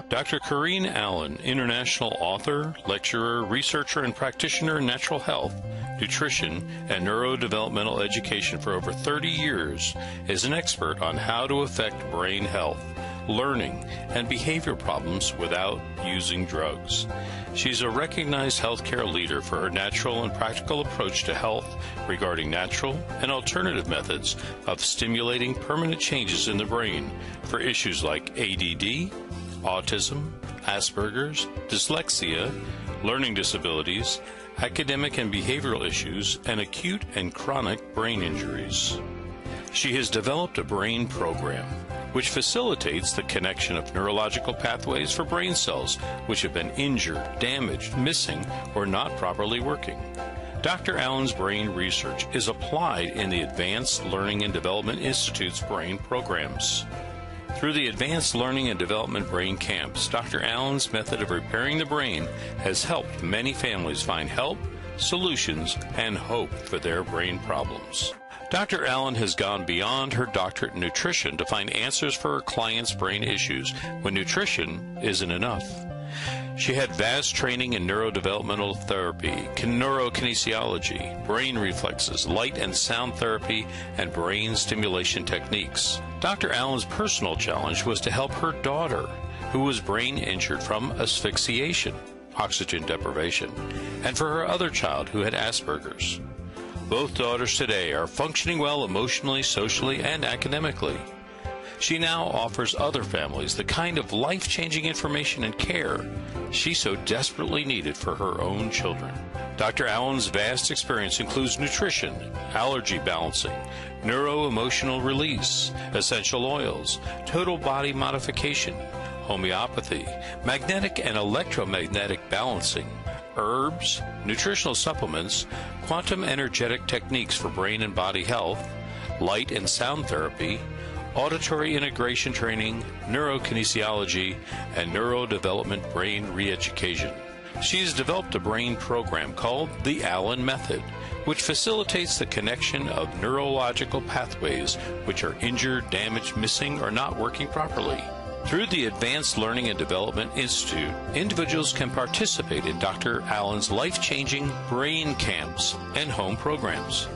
Dr. Corrine Allen, international author, lecturer, researcher, and practitioner in natural health, nutrition, and neurodevelopmental education for over 30 years, is an expert on how to affect brain health, learning, and behavior problems without using drugs. She's a recognized healthcare leader for her natural and practical approach to health regarding natural and alternative methods of stimulating permanent changes in the brain for issues like ADD, autism, Asperger's, dyslexia, learning disabilities, academic and behavioral issues, and acute and chronic brain injuries. She has developed a brain program which facilitates the connection of neurological pathways for brain cells which have been injured, damaged, missing, or not properly working. Dr. Allen's brain research is applied in the Advanced Learning and Development Institute's brain programs. Through the Advanced Learning and Development Brain Camps, Dr. Allen's method of repairing the brain has helped many families find help, solutions, and hope for their brain problems. Dr. Allen has gone beyond her doctorate in nutrition to find answers for her clients' brain issues when nutrition isn't enough. She had vast training in neurodevelopmental therapy, neurokinesiology, brain reflexes, light and sound therapy, and brain stimulation techniques. Dr. Allen's personal challenge was to help her daughter, who was brain injured from asphyxiation, oxygen deprivation, and for her other child who had Asperger's. Both daughters today are functioning well emotionally, socially, and academically. She now offers other families the kind of life-changing information and care she so desperately needed for her own children. Dr. Allen's vast experience includes nutrition, allergy balancing, neuro-emotional release, essential oils, total body modification, homeopathy, magnetic and electromagnetic balancing, herbs, nutritional supplements, quantum energetic techniques for brain and body health, light and sound therapy, auditory integration training, neurokinesiology, and neurodevelopment brain re-education. She has developed a brain program called the Allen Method, which facilitates the connection of neurological pathways which are injured, damaged, missing, or not working properly. Through the Advanced Learning and Development Institute, individuals can participate in Dr. Allen's life-changing brain camps and home programs.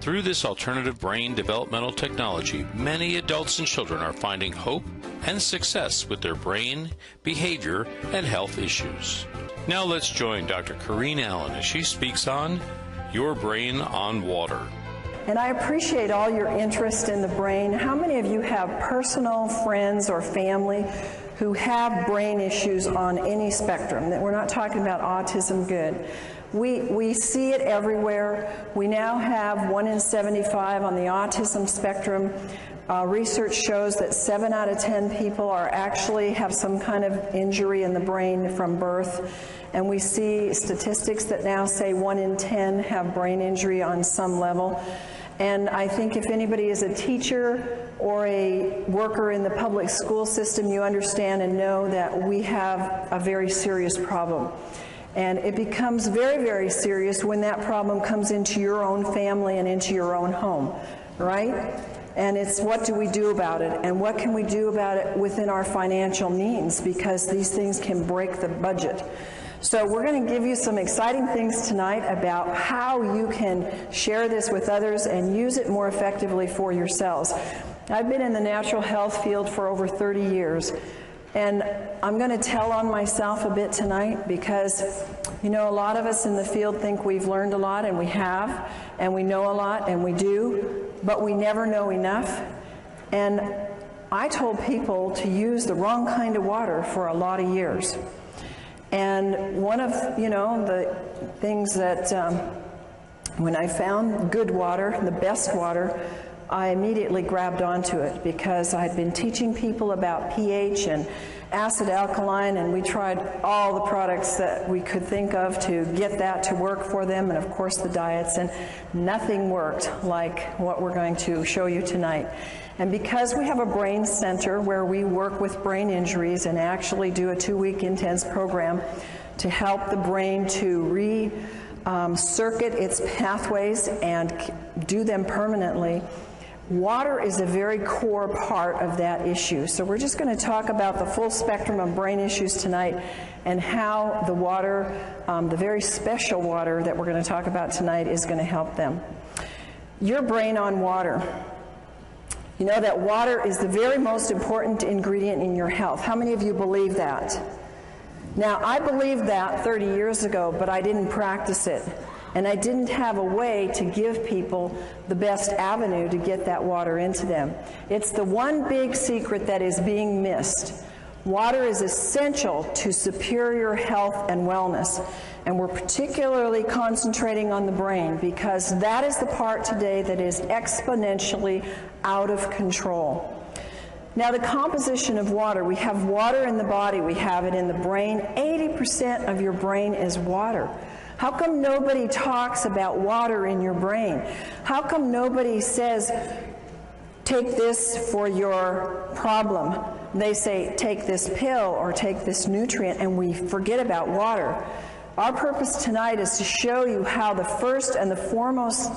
Through this alternative brain developmental technology, many adults and children are finding hope and success with their brain, behavior, and health issues. Now let's join Dr. Corrine Allen as she speaks on Your Brain on Water. And I appreciate all your interest in the brain. How many of you have personal friends or family who have brain issues on any spectrum? That we're not talking about autism, good. We see it everywhere. We now have 1 in 75 on the autism spectrum. Research shows that 7 out of 10 people actually have some kind of injury in the brain from birth. And we see statistics that now say 1 in 10 have brain injury on some level. And I think if anybody is a teacher or a worker in the public school system, you understand and know that we have a very serious problem. And it becomes very, very serious when that problem comes into your own family and into your own home, right? And it's what do we do about it? And what can we do about it within our financial means? Because these things can break the budget. So we're going to give you some exciting things tonight about how you can share this with others and use it more effectively for yourselves. I've been in the natural health field for over 30 years, and I'm going to tell on myself a bit tonight because, you know, a lot of us in the field think we've learned a lot, and we have, and we know a lot, and we do, but we never know enough. And I told people to use the wrong kind of water for a lot of years. And one of, you know, the things that when I found good water, the best water, I immediately grabbed onto it because I'd been teaching people about pH and acid alkaline, and we tried all the products that we could think of to get that to work for them, and of course the diets, and nothing worked like what we're going to show you tonight. And because we have a brain center where we work with brain injuries and actually do a 2-week intense program to help the brain to circuit its pathways and do them permanently, Water is a very core part of that issue. So we're just going to talk about the full spectrum of brain issues tonight and how the water, the very special water that we're going to talk about tonight, is going to help them. Your brain on water. You know that water is the very most important ingredient in your health. How many of you believe that? Now, I believed that 30 years ago, but I didn't practice it. And I didn't have a way to give people the best avenue to get that water into them. It's the one big secret that is being missed. Water is essential to superior health and wellness. And we're particularly concentrating on the brain because that is the part today that is exponentially out of control. Now, the composition of water, we have water in the body, we have it in the brain. 80% of your brain is water. How come nobody talks about water in your brain? How come nobody says, take this for your problem? They say, take this pill or take this nutrient, and we forget about water. Our purpose tonight is to show you how the first and the foremost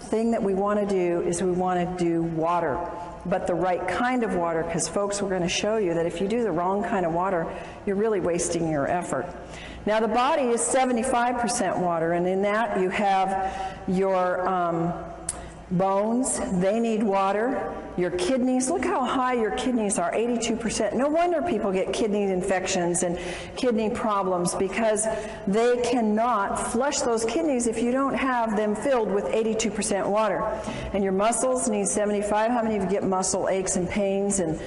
thing that we want to do is we want to do water, but the right kind of water, because folks, we're going to show you that if you do the wrong kind of water, you're really wasting your effort. Now, the body is 75% water, and in that you have your bones, they need water. Your kidneys, look how high your kidneys are, 82%. No wonder people get kidney infections and kidney problems, because they cannot flush those kidneys if you don't have them filled with 82% water. And your muscles need 75. How many of you get muscle aches and pains, and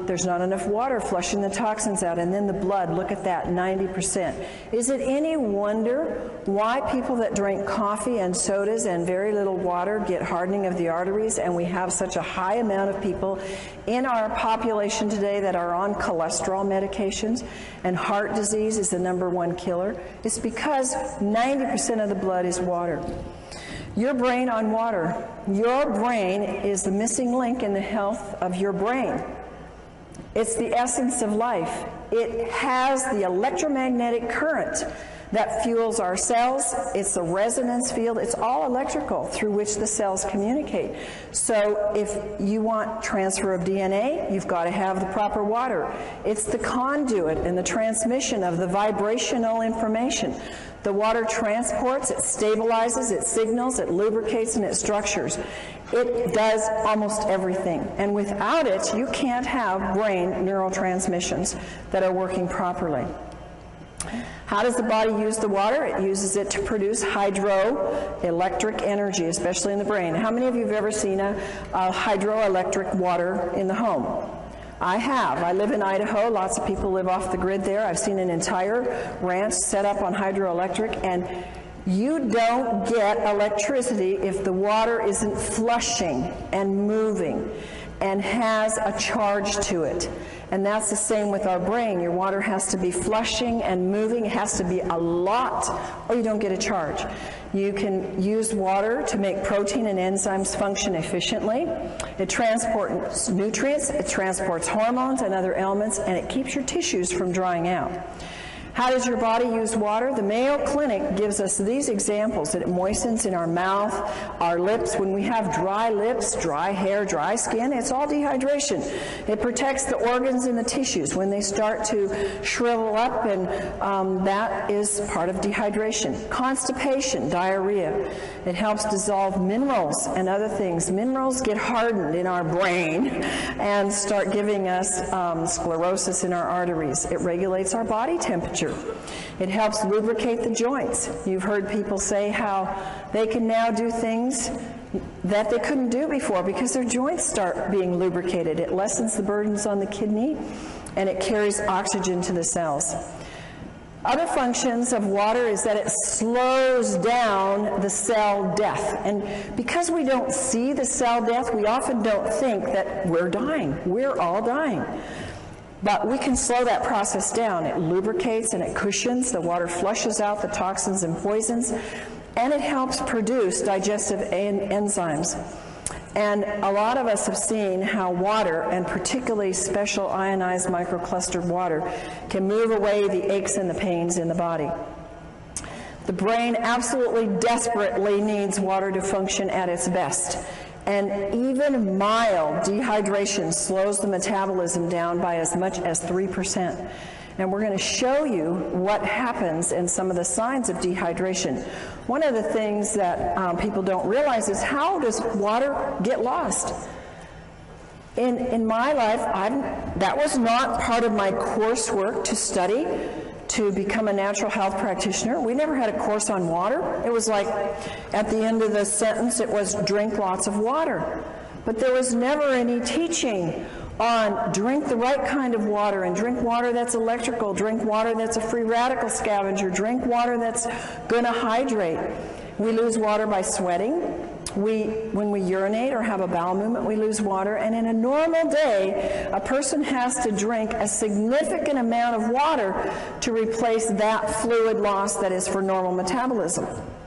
there's not enough water flushing the toxins out? And then the blood, look at that, 90%. Is it any wonder why people that drink coffee and sodas and very little water get hardening of the arteries, and we have such a high amount of people in our population today that are on cholesterol medications, and heart disease is the #1 killer? It's because 90% of the blood is water. Your brain on water. Your brain is the missing link in the health of your brain. It's the essence of life. It has the electromagnetic current that fuels our cells. It's the resonance field. It's all electrical through which the cells communicate. So if you want transfer of DNA, you've got to have the proper water. It's the conduit and the transmission of the vibrational information. The water transports, it stabilizes, it signals, it lubricates, and it structures. It does almost everything. And without it, you can't have brain neurotransmissions that are working properly. How does the body use the water? It uses it to produce hydroelectric energy, especially in the brain. How many of you have ever seen a hydroelectric water in the home? I have. I live in Idaho. Lots of people live off the grid there. I've seen an entire ranch set up on hydroelectric, and you don't get electricity if the water isn't flushing and moving and has a charge to it. And that's the same with our brain. Your water has to be flushing and moving. It has to be a lot, or you don't get a charge. You can use water to make protein and enzymes function efficiently. It transports nutrients, it transports hormones and other elements, and it keeps your tissues from drying out. How does your body use water? The Mayo Clinic gives us these examples. It moistens in our mouth, our lips. When we have dry lips, dry hair, dry skin, it's all dehydration. It protects the organs and the tissues when they start to shrivel up, and that is part of dehydration. Constipation, diarrhea. It helps dissolve minerals and other things. Minerals get hardened in our brain and start giving us sclerosis in our arteries. It regulates our body temperature. It helps lubricate the joints. You've heard people say how they can now do things that they couldn't do before because their joints start being lubricated. It lessens the burdens on the kidney, and it carries oxygen to the cells. Other functions of water is that it slows down the cell death. And because we don't see the cell death, we often don't think that we're dying. We're all dying. But we can slow that process down. It lubricates and it cushions. The water flushes out the toxins and poisons, and it helps produce digestive enzymes. And a lot of us have seen how water, and particularly special ionized microclustered water, can move away the aches and the pains in the body. The brain absolutely desperately needs water to function at its best. And even mild dehydration slows the metabolism down by as much as 3%. And we're going to show you what happens and some of the signs of dehydration. One of the things that people don't realize is, how does water get lost? In my life, that was not part of my coursework to study to become a natural health practitioner. We never had a course on water. It was like, at the end of the sentence, it was drink lots of water. But there was never any teaching on drink the right kind of water, and drink water that's electrical, drink water that's a free radical scavenger, drink water that's going to hydrate. We lose water by sweating. When we urinate or have a bowel movement, we lose water. And in a normal day, a person has to drink a significant amount of water to replace that fluid loss that is for normal metabolism.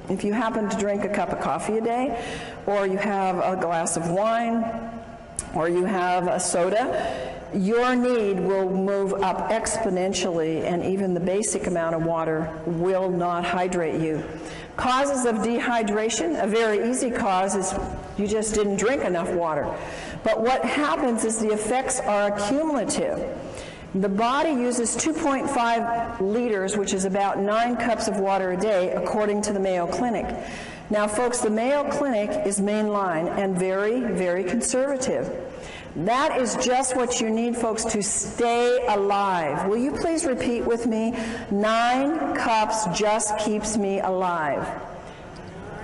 If you happen to drink a cup of coffee a day, or you have a glass of wine, or you have a soda, your need will move up exponentially, and even the basic amount of water will not hydrate you. Causes of dehydration, a very easy cause is you just didn't drink enough water. But what happens is the effects are accumulative. The body uses 2.5 liters, which is about 9 cups of water a day, according to the Mayo Clinic. Now, folks, the Mayo Clinic is mainline and very, very conservative. That is just what you need, folks, to stay alive. Will you please repeat with me? 9 cups just keeps me alive.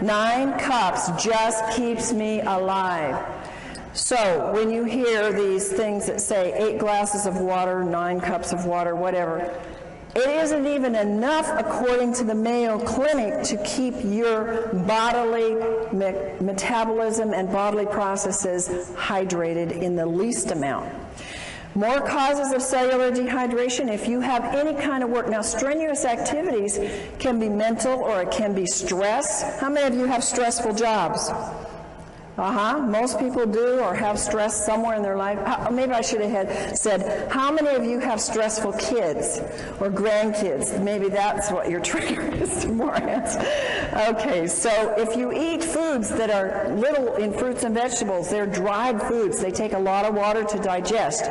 9 cups just keeps me alive. So when you hear these things that say 8 glasses of water, 9 cups of water, whatever, it isn't even enough, according to the Mayo Clinic, to keep your bodily metabolism and bodily processes hydrated in the least amount. More causes of cellular dehydration. If you have any kind of work, now strenuous activities can be mental or it can be stress. How many of you have stressful jobs? Most people do, or have stress somewhere in their life. Maybe I should have said, how many of you have stressful kids or grandkids? Maybe that's what your trigger is to more hands. Okay, so if you eat foods that are little in fruits and vegetables, they're dried foods. They take a lot of water to digest.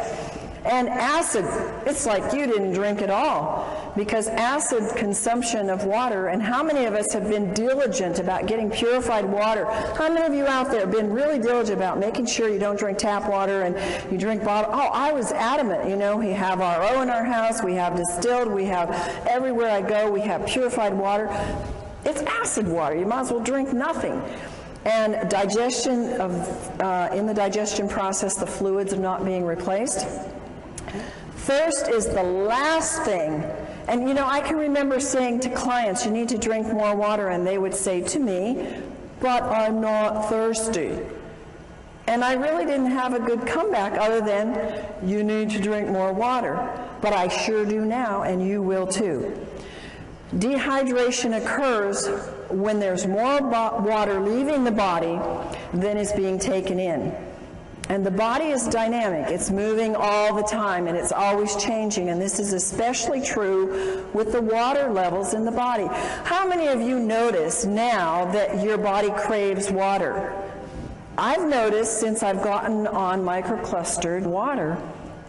And acid, it's like you didn't drink at all, because acid consumption of water, and how many of us have been diligent about getting purified water? How many of you out there have been really diligent about making sure you don't drink tap water and you drink bottled? Oh, I was adamant, you know, we have RO in our house, we have distilled, we have everywhere I go, we have purified water. It's acid water, you might as well drink nothing. And digestion in the digestion process, the fluids are not being replaced. Thirst is the last thing. And you know, I can remember saying to clients, you need to drink more water, and they would say to me, but I'm not thirsty. And I really didn't have a good comeback other than, you need to drink more water. But I sure do now, and you will too. Dehydration occurs when there's more water leaving the body than is being taken in. And the body is dynamic. It's moving all the time, and it's always changing, and this is especially true with the water levels in the body. How many of you notice now that your body craves water? I've noticed since I've gotten on microclustered water,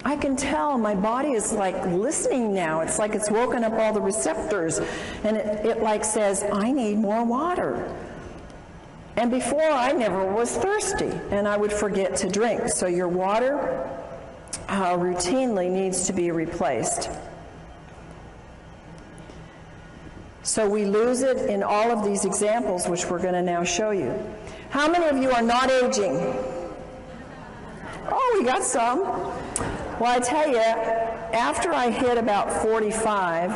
I can tell my body is like listening now. It's like it's woken up all the receptors, and it like says, I need more water. And before, I never was thirsty, and I would forget to drink. So your water routinely needs to be replaced. So we lose it in all of these examples, which we're going to now show you. How many of you are not aging? Oh, we got some. Well, I tell you, after I hit about 45,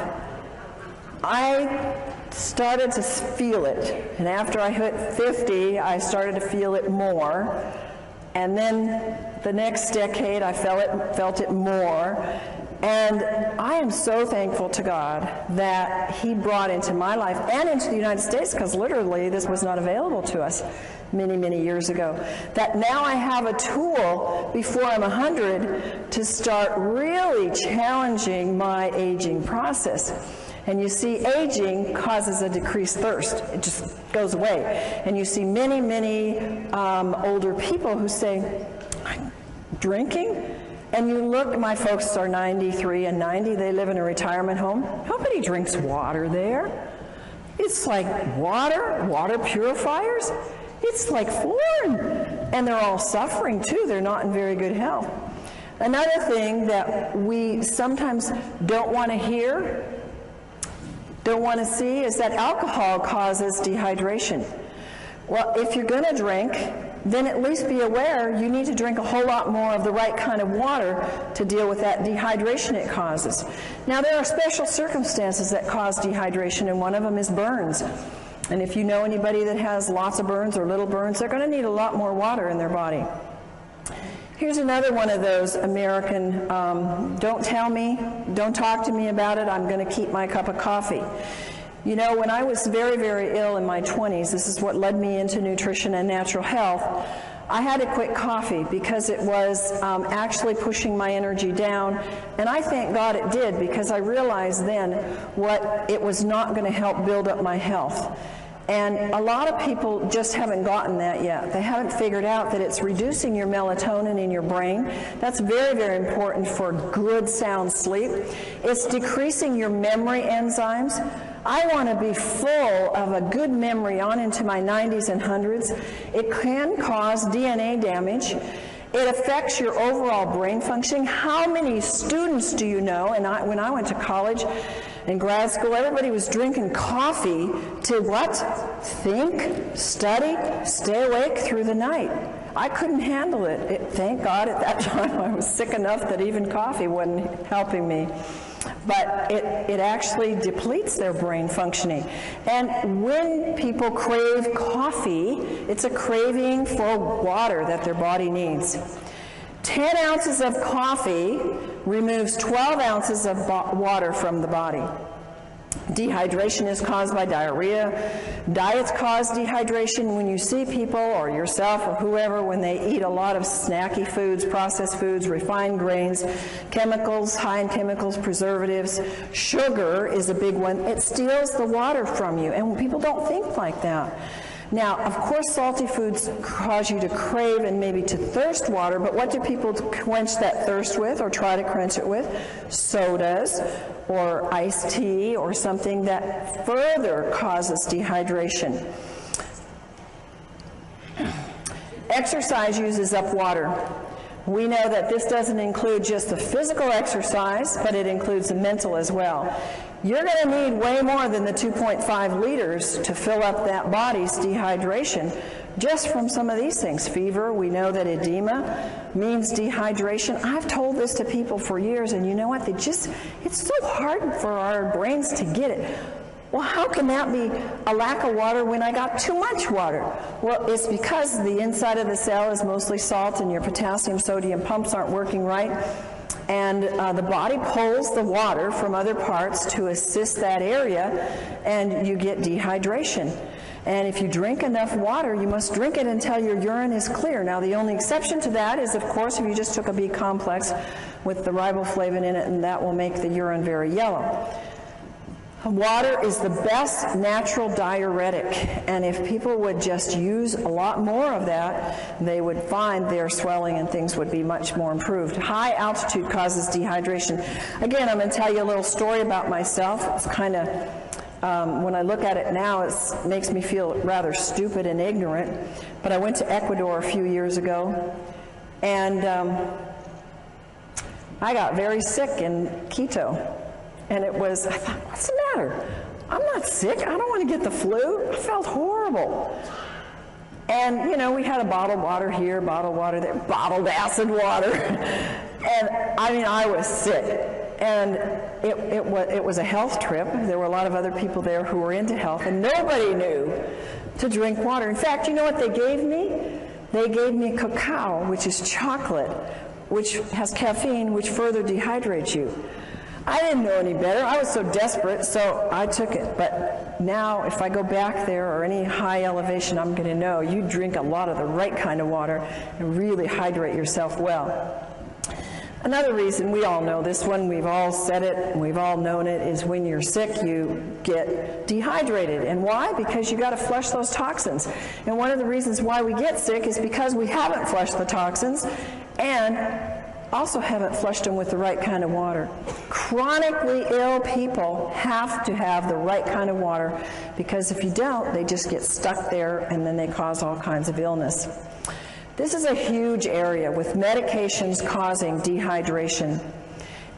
I started to feel it, and after I hit 50, I started to feel it more, and then the next decade I felt it more, and I am so thankful to God that He brought into my life and into the United States, because literally this was not available to us many, many years ago, that now I have a tool before I'm 100 to start really challenging my aging process. And you see aging causes a decreased thirst. It just goes away. And you see many, many older people who say, I'm drinking? And you look, my folks are 93 and 90, they live in a retirement home. Nobody drinks water there. It's like water purifiers. It's like foreign. And they're all suffering too. They're not in very good health. Another thing that we sometimes don't want to hear, don't want to see, is that alcohol causes dehydration. Well, if you're going to drink, then at least be aware you need to drink a whole lot more of the right kind of water to deal with that dehydration it causes. Now, there are special circumstances that cause dehydration, and one of them is burns. And if you know anybody that has lots of burns or little burns, they're going to need a lot more water in their body. Here's another one of those American, don't tell me, don't talk to me about it, I'm going to keep my cup of coffee. You know, when I was very, very ill in my 20s, this is what led me into nutrition and natural health, I had to quit coffee because it was actually pushing my energy down, and I thank God it did, because I realized then what it was not going to help build up my health. And a lot of people just haven't gotten that yet. They haven't figured out that it's reducing your melatonin in your brain. That's very, very important for good, sound sleep. It's decreasing your memory enzymes. I want to be full of a good memory on into my 90s and 100s. It can cause DNA damage. It affects your overall brain functioning. How many students do you know? And when I went to college and grad school, everybody was drinking coffee to what? Think, study, stay awake through the night. I couldn't handle it. Thank God at that time I was sick enough that even coffee wasn't helping me. But it actually depletes their brain functioning. And when people crave coffee, it's a craving for water that their body needs. 10 ounces of coffee removes 12 ounces of water from the body. Dehydration is caused by diarrhea. Diets cause dehydration. When you see people or yourself or whoever, when they eat a lot of snacky foods, processed foods, refined grains, chemicals, high in chemicals, preservatives, sugar is a big one. It steals the water from you, and people don't think like that. Now, of course, salty foods cause you to crave and maybe to thirst water, but what do people quench that thirst with or try to quench it with? Sodas or iced tea or something that further causes dehydration. Exercise uses up water. We know that this doesn't include just the physical exercise, but it includes the mental as well. You're going to need way more than the 2.5 liters to fill up that body's dehydration just from some of these things. Fever, we know that edema means dehydration. I've told this to people for years, and you know what? It's so hard for our brains to get it. Well, how can that be a lack of water when I got too much water? Well, it's because the inside of the cell is mostly salt and your potassium, sodium pumps aren't working right. And the body pulls the water from other parts to assist that area, and you get dehydration. And if you drink enough water, you must drink it until your urine is clear. Now, the only exception to that is, of course, if you just took a B complex with the riboflavin in it, and that will make the urine very yellow. Water is the best natural diuretic, and if people would just use a lot more of that, they would find their swelling and things would be much more improved. High altitude causes dehydration. Again, I'm going to tell you a little story about myself. It's kind of, when I look at it now, it makes me feel rather stupid and ignorant, but I went to Ecuador a few years ago, and I got very sick in Quito. And it was, I thought, what's the matter? I'm not sick. I don't want to get the flu. I felt horrible. And, you know, we had a bottled water here, bottled water there, bottled acid water. And, I mean, I was sick. And it was a health trip. There were a lot of other people there who were into health, and nobody knew to drink water. In fact, you know what they gave me? They gave me cacao, which is chocolate, which has caffeine, which further dehydrates you. I didn't know any better. I was so desperate, so I took it. But now, if I go back there or any high elevation, I'm going to know you drink a lot of the right kind of water and really hydrate yourself well. Another reason, we all know this one, we've all said it, and we've all known it, is when you're sick, you get dehydrated. And why? Because you got to flush those toxins. And one of the reasons why we get sick is because we haven't flushed the toxins and also haven't flushed them with the right kind of water. Chronically ill people have to have the right kind of water, because if you don't, they just get stuck there and then they cause all kinds of illness. This is a huge area with medications causing dehydration.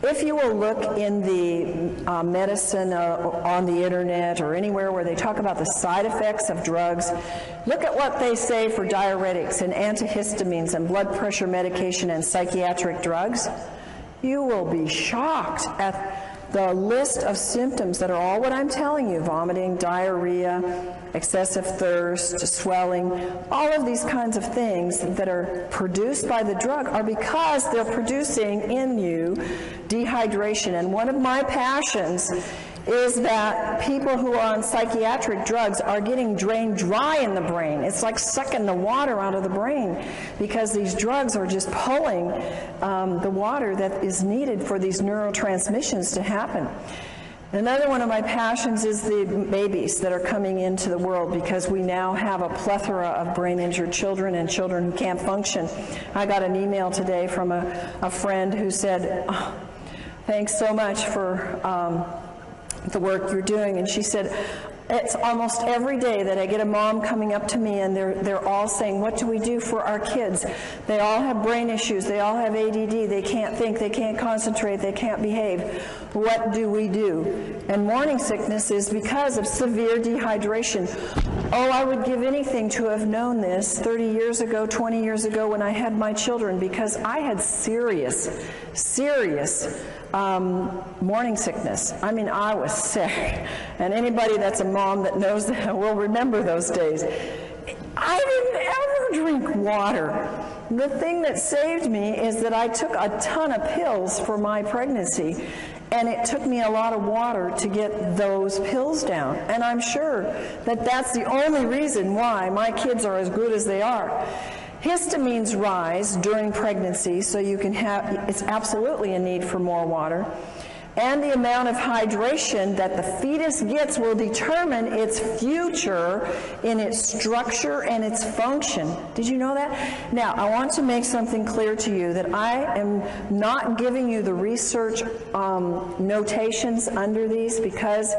If you will look in the medicine on the internet or anywhere where they talk about the side effects of drugs, look at what they say for diuretics and antihistamines and blood pressure medication and psychiatric drugs. You will be shocked at the list of symptoms that are all what I'm telling you: vomiting, diarrhea, excessive thirst, swelling. All of these kinds of things that are produced by the drug are because they're producing in you dehydration. And one of my passions is that people who are on psychiatric drugs are getting drained dry in the brain. It's like sucking the water out of the brain, because these drugs are just pulling the water that is needed for these neurotransmissions to happen. Another one of my passions is the babies that are coming into the world, because we now have a plethora of brain-injured children and children who can't function. I got an email today from a friend who said, "Oh, thanks so much for the work you're doing." And she said, "It's almost every day that I get a mom coming up to me and they're all saying, what do we do for our kids? They all have brain issues, they all have ADD, they can't think, they can't concentrate, they can't behave. What do we do?" And morning sickness is because of severe dehydration. Oh, I would give anything to have known this 30 years ago, 20 years ago when I had my children, because I had serious morning sickness. I mean, I was sick. And anybody that's a mom that knows that will remember those days. I didn't ever drink water. The thing that saved me is that I took a ton of pills for my pregnancy, and it took me a lot of water to get those pills down. And I'm sure that that's the only reason why my kids are as good as they are. Histamines rise during pregnancy, so you can have, it's absolutely a need for more water. And the amount of hydration that the fetus gets will determine its future in its structure and its function. Did you know that? Now, I want to make something clear to you, that I am not giving you the research notations under these, because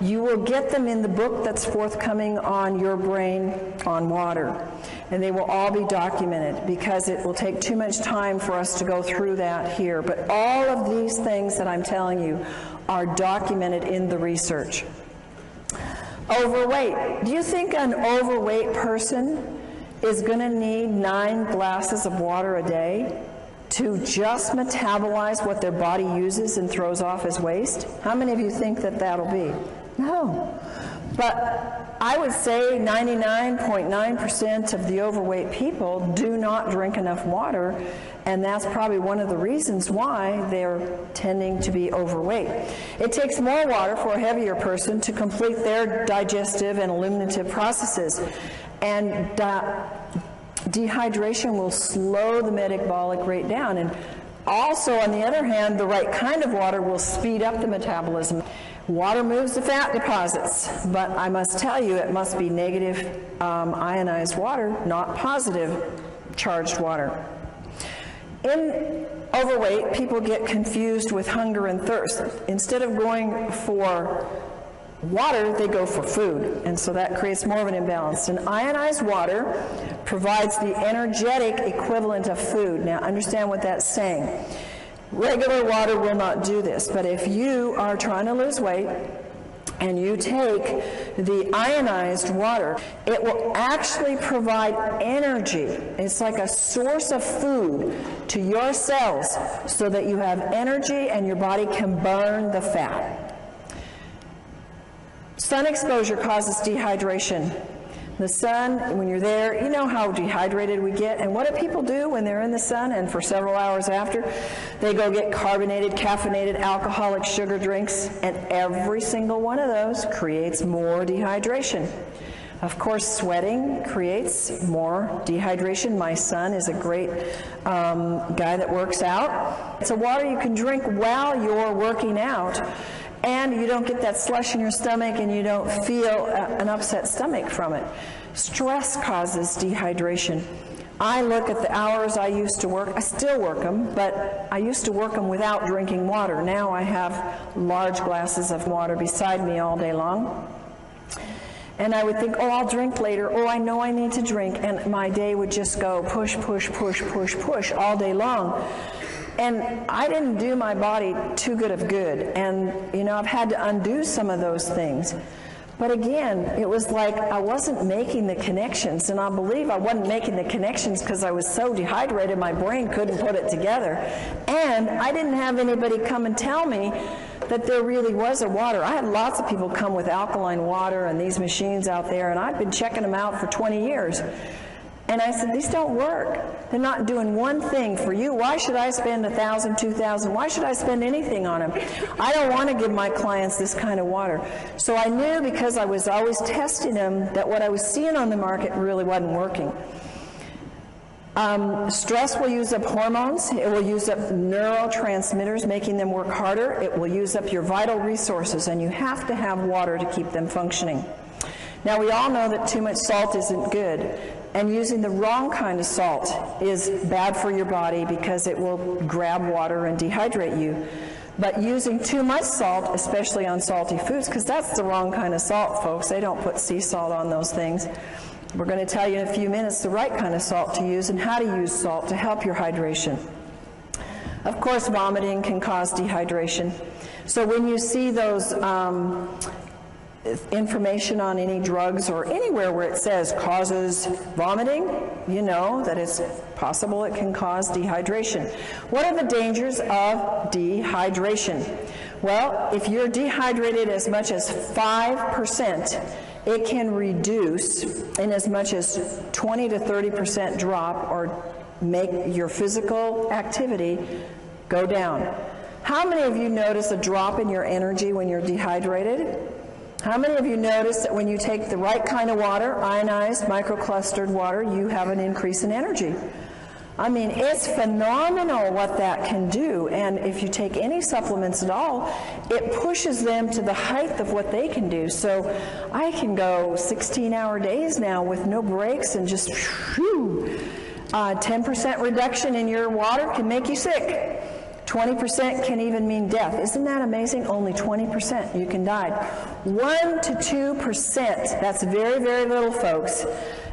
you will get them in the book that's forthcoming on Your Brain on Water. And they will all be documented, because it will take too much time for us to go through that here. But all of these things that I'm telling you are documented in the research. Overweight. Do you think an overweight person is going to need 9 glasses of water a day to just metabolize what their body uses and throws off as waste? How many of you think that that'll be? No. But I would say 99.9% of the overweight people do not drink enough water, and that's probably one of the reasons why they're tending to be overweight. It takes more water for a heavier person to complete their digestive and eliminative processes, and dehydration will slow the metabolic rate down. And also, on the other hand, the right kind of water will speed up the metabolism. Water moves the fat deposits, but I must tell you, it must be negative ionized water, not positive charged water. In overweight, people get confused with hunger and thirst. Instead of going for water, they go for food, and so that creates more of an imbalance. And ionized water provides the energetic equivalent of food. Now, understand what that's saying. Regular water will not do this, but if you are trying to lose weight and you take the ionized water, it will actually provide energy. It's like a source of food to your cells so that you have energy and your body can burn the fat. Sun exposure causes dehydration. The sun, when you're there, you know how dehydrated we get. And what do people do when they're in the sun and for several hours after? They go get carbonated, caffeinated, alcoholic sugar drinks, and every single one of those creates more dehydration. Of course, sweating creates more dehydration. My son is a great guy that works out. It's a water you can drink while you're working out, and you don't get that slush in your stomach, and you don't feel an upset stomach from it. Stress causes dehydration. I look at the hours I used to work. I still work them, but I used to work them without drinking water. Now I have large glasses of water beside me all day long. And I would think, oh, I'll drink later. Oh, I know I need to drink. And my day would just go push, push, push, push, push all day long. And I didn't do my body too good of good. And, you know, I've had to undo some of those things. But again, it was like I wasn't making the connections. And I believe I wasn't making the connections because I was so dehydrated, my brain couldn't put it together. And I didn't have anybody come and tell me that there really was a water. I had lots of people come with alkaline water and these machines out there, and I'd been checking them out for 20 years. And I said, these don't work. They're not doing one thing for you. Why should I spend $1,000, $2,000? Why should I spend anything on them? I don't want to give my clients this kind of water. So I knew, because I was always testing them, that what I was seeing on the market really wasn't working. Stress will use up hormones. It will use up neurotransmitters, making them work harder. It will use up your vital resources, and you have to have water to keep them functioning. Now, we all know that too much salt isn't good, and using the wrong kind of salt is bad for your body because it will grab water and dehydrate you. But using too much salt, especially on salty foods, because that's the wrong kind of salt, folks. They don't put sea salt on those things. We're going to tell you in a few minutes the right kind of salt to use and how to use salt to help your hydration. Of course, vomiting can cause dehydration. So when you see those information on any drugs or anywhere where it says causes vomiting, you know that it's possible it can cause dehydration. What are the dangers of dehydration? Well, if you're dehydrated as much as 5%, it can reduce in as much as 20 to 30% drop or make your physical activity go down. How many of you notice a drop in your energy when you're dehydrated? How many of you notice that when you take the right kind of water, ionized, microclustered water, you have an increase in energy? I mean, it's phenomenal what that can do, and if you take any supplements at all, it pushes them to the height of what they can do. So I can go 16-hour days now with no breaks and just, 10% reduction in your water can make you sick. 20% can even mean death. Isn't that amazing? Only 20% you can die. 1 to 2%, that's very, very little, folks,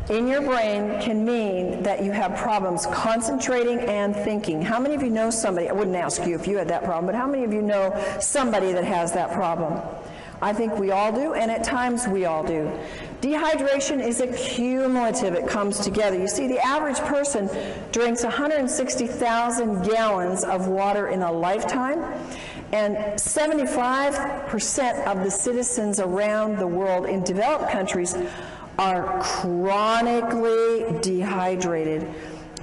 in your brain can mean that you have problems concentrating and thinking. How many of you know somebody, I wouldn't ask you if you had that problem, but how many of you know somebody that has that problem? I think we all do, and at times we all do. Dehydration is a cumulative. It comes together. You see, the average person drinks 160,000 gallons of water in a lifetime, and 75% of the citizens around the world in developed countries are chronically dehydrated.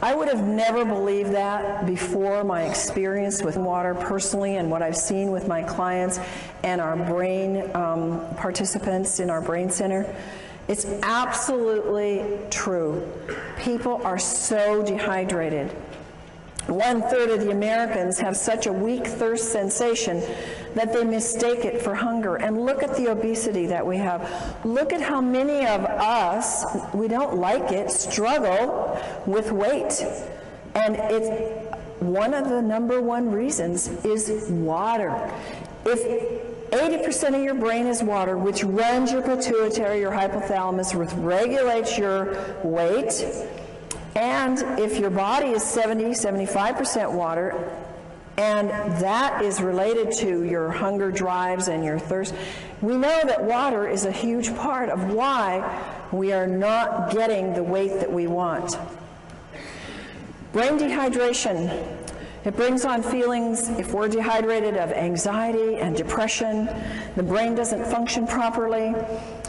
I would have never believed that before my experience with water personally and what I've seen with my clients and our brain participants in our brain center. It's absolutely true. People are so dehydrated. 1/3 of the Americans have such a weak thirst sensation that they mistake it for hunger. And look at the obesity that we have. Look at how many of us, we don't like it, struggle with weight. And it's one of the #1 reasons is water. If 80% of your brain is water, which runs your pituitary, your hypothalamus, which regulates your weight, and if your body is 70–75% water, and that is related to your hunger drives and your thirst, we know that water is a huge part of why we are not getting the weight that we want. Brain dehydration. It brings on feelings, if we're dehydrated, of anxiety and depression. The brain doesn't function properly.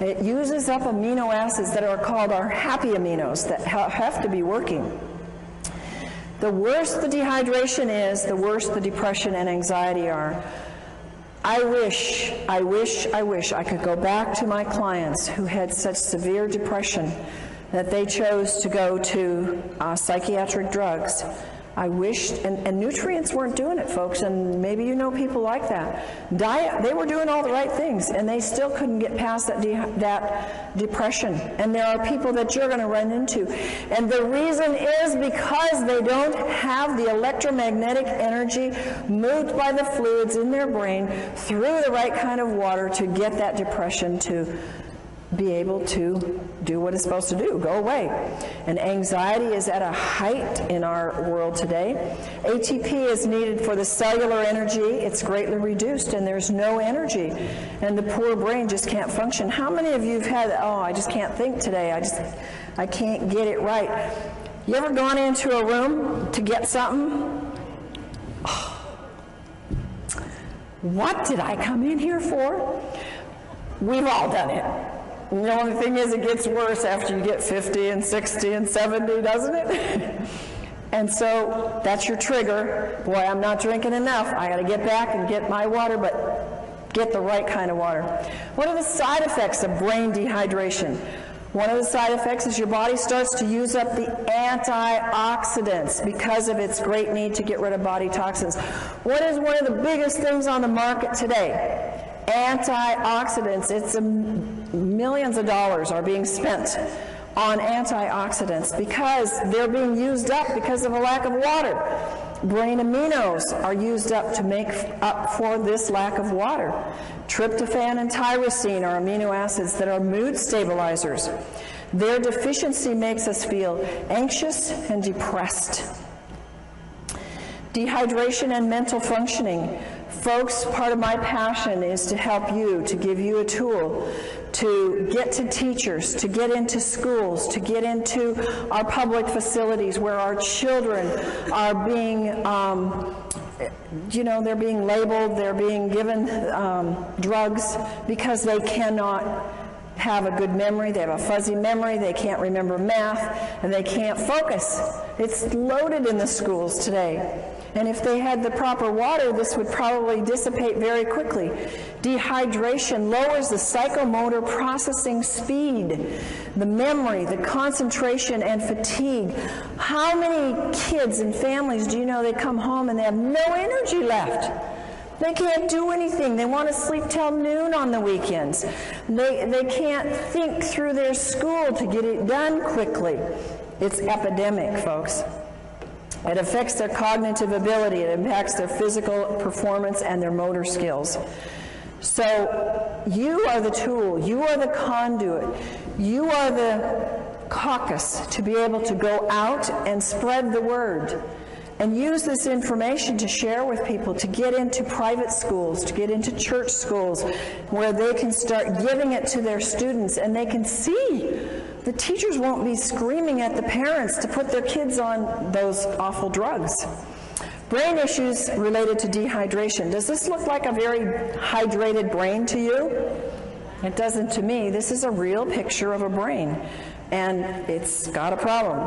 It uses up amino acids that are called our happy aminos that have to be working. The worse the dehydration is, the worse the depression and anxiety are. I wish I could go back to my clients who had such severe depression that they chose to go to psychiatric drugs. I wished, and nutrients weren't doing it, folks, and maybe you know people like that. Diet, they were doing all the right things, and they still couldn't get past that depression. And there are people that you're going to run into. And the reason is because they don't have the electromagnetic energy moved by the fluids in their brain through the right kind of water to get that depression to be able to do what it's supposed to do, go away. And anxiety is at a height in our world today. ATP is needed for the cellular energy. It's greatly reduced and there's no energy. And the poor brain just can't function. How many of you have had, oh, I just can't think today. I can't get it right. You ever gone into a room to get something? Oh, what did I come in here for? We've all done it. The only thing is it gets worse after you get 50 and 60 and 70, doesn't it? And so that's your trigger. Boy, I'm not drinking enough. I got to get back and get my water, but get the right kind of water. What are the side effects of brain dehydration? One of the side effects is your body starts to use up the antioxidants because of its great need to get rid of body toxins. What is one of the biggest things on the market today? Antioxidants. It's millions of dollars are being spent on antioxidants because they're being used up because of a lack of water. Brain aminos are used up to make up for this lack of water. Tryptophan and tyrosine are amino acids that are mood stabilizers. Their deficiency makes us feel anxious and depressed. Dehydration and mental functioning. Folks, part of my passion is to help you, to give you a tool to get to teachers, to get into schools, to get into our public facilities where our children are being, they're being labeled, they're being given drugs because they cannot have a good memory, they have a fuzzy memory, they can't remember math, and they can't focus. It's loaded in the schools today. And if they had the proper water, this would probably dissipate very quickly. Dehydration lowers the psychomotor processing speed, the memory, the concentration, and fatigue. How many kids and families do you know they come home and they have no energy left? They can't do anything. They want to sleep till noon on the weekends. They can't think through their school to get it done quickly. It's epidemic, folks. It affects their cognitive ability. It impacts their physical performance and their motor skills. So you are the tool. You are the conduit. You are the caucus to be able to go out and spread the word and use this information to share with people, to get into private schools, to get into church schools, where they can start giving it to their students and they can see. The teachers won't be screaming at the parents to put their kids on those awful drugs. Brain issues related to dehydration. Does this look like a very hydrated brain to you? It doesn't to me. This is a real picture of a brain, and it's got a problem.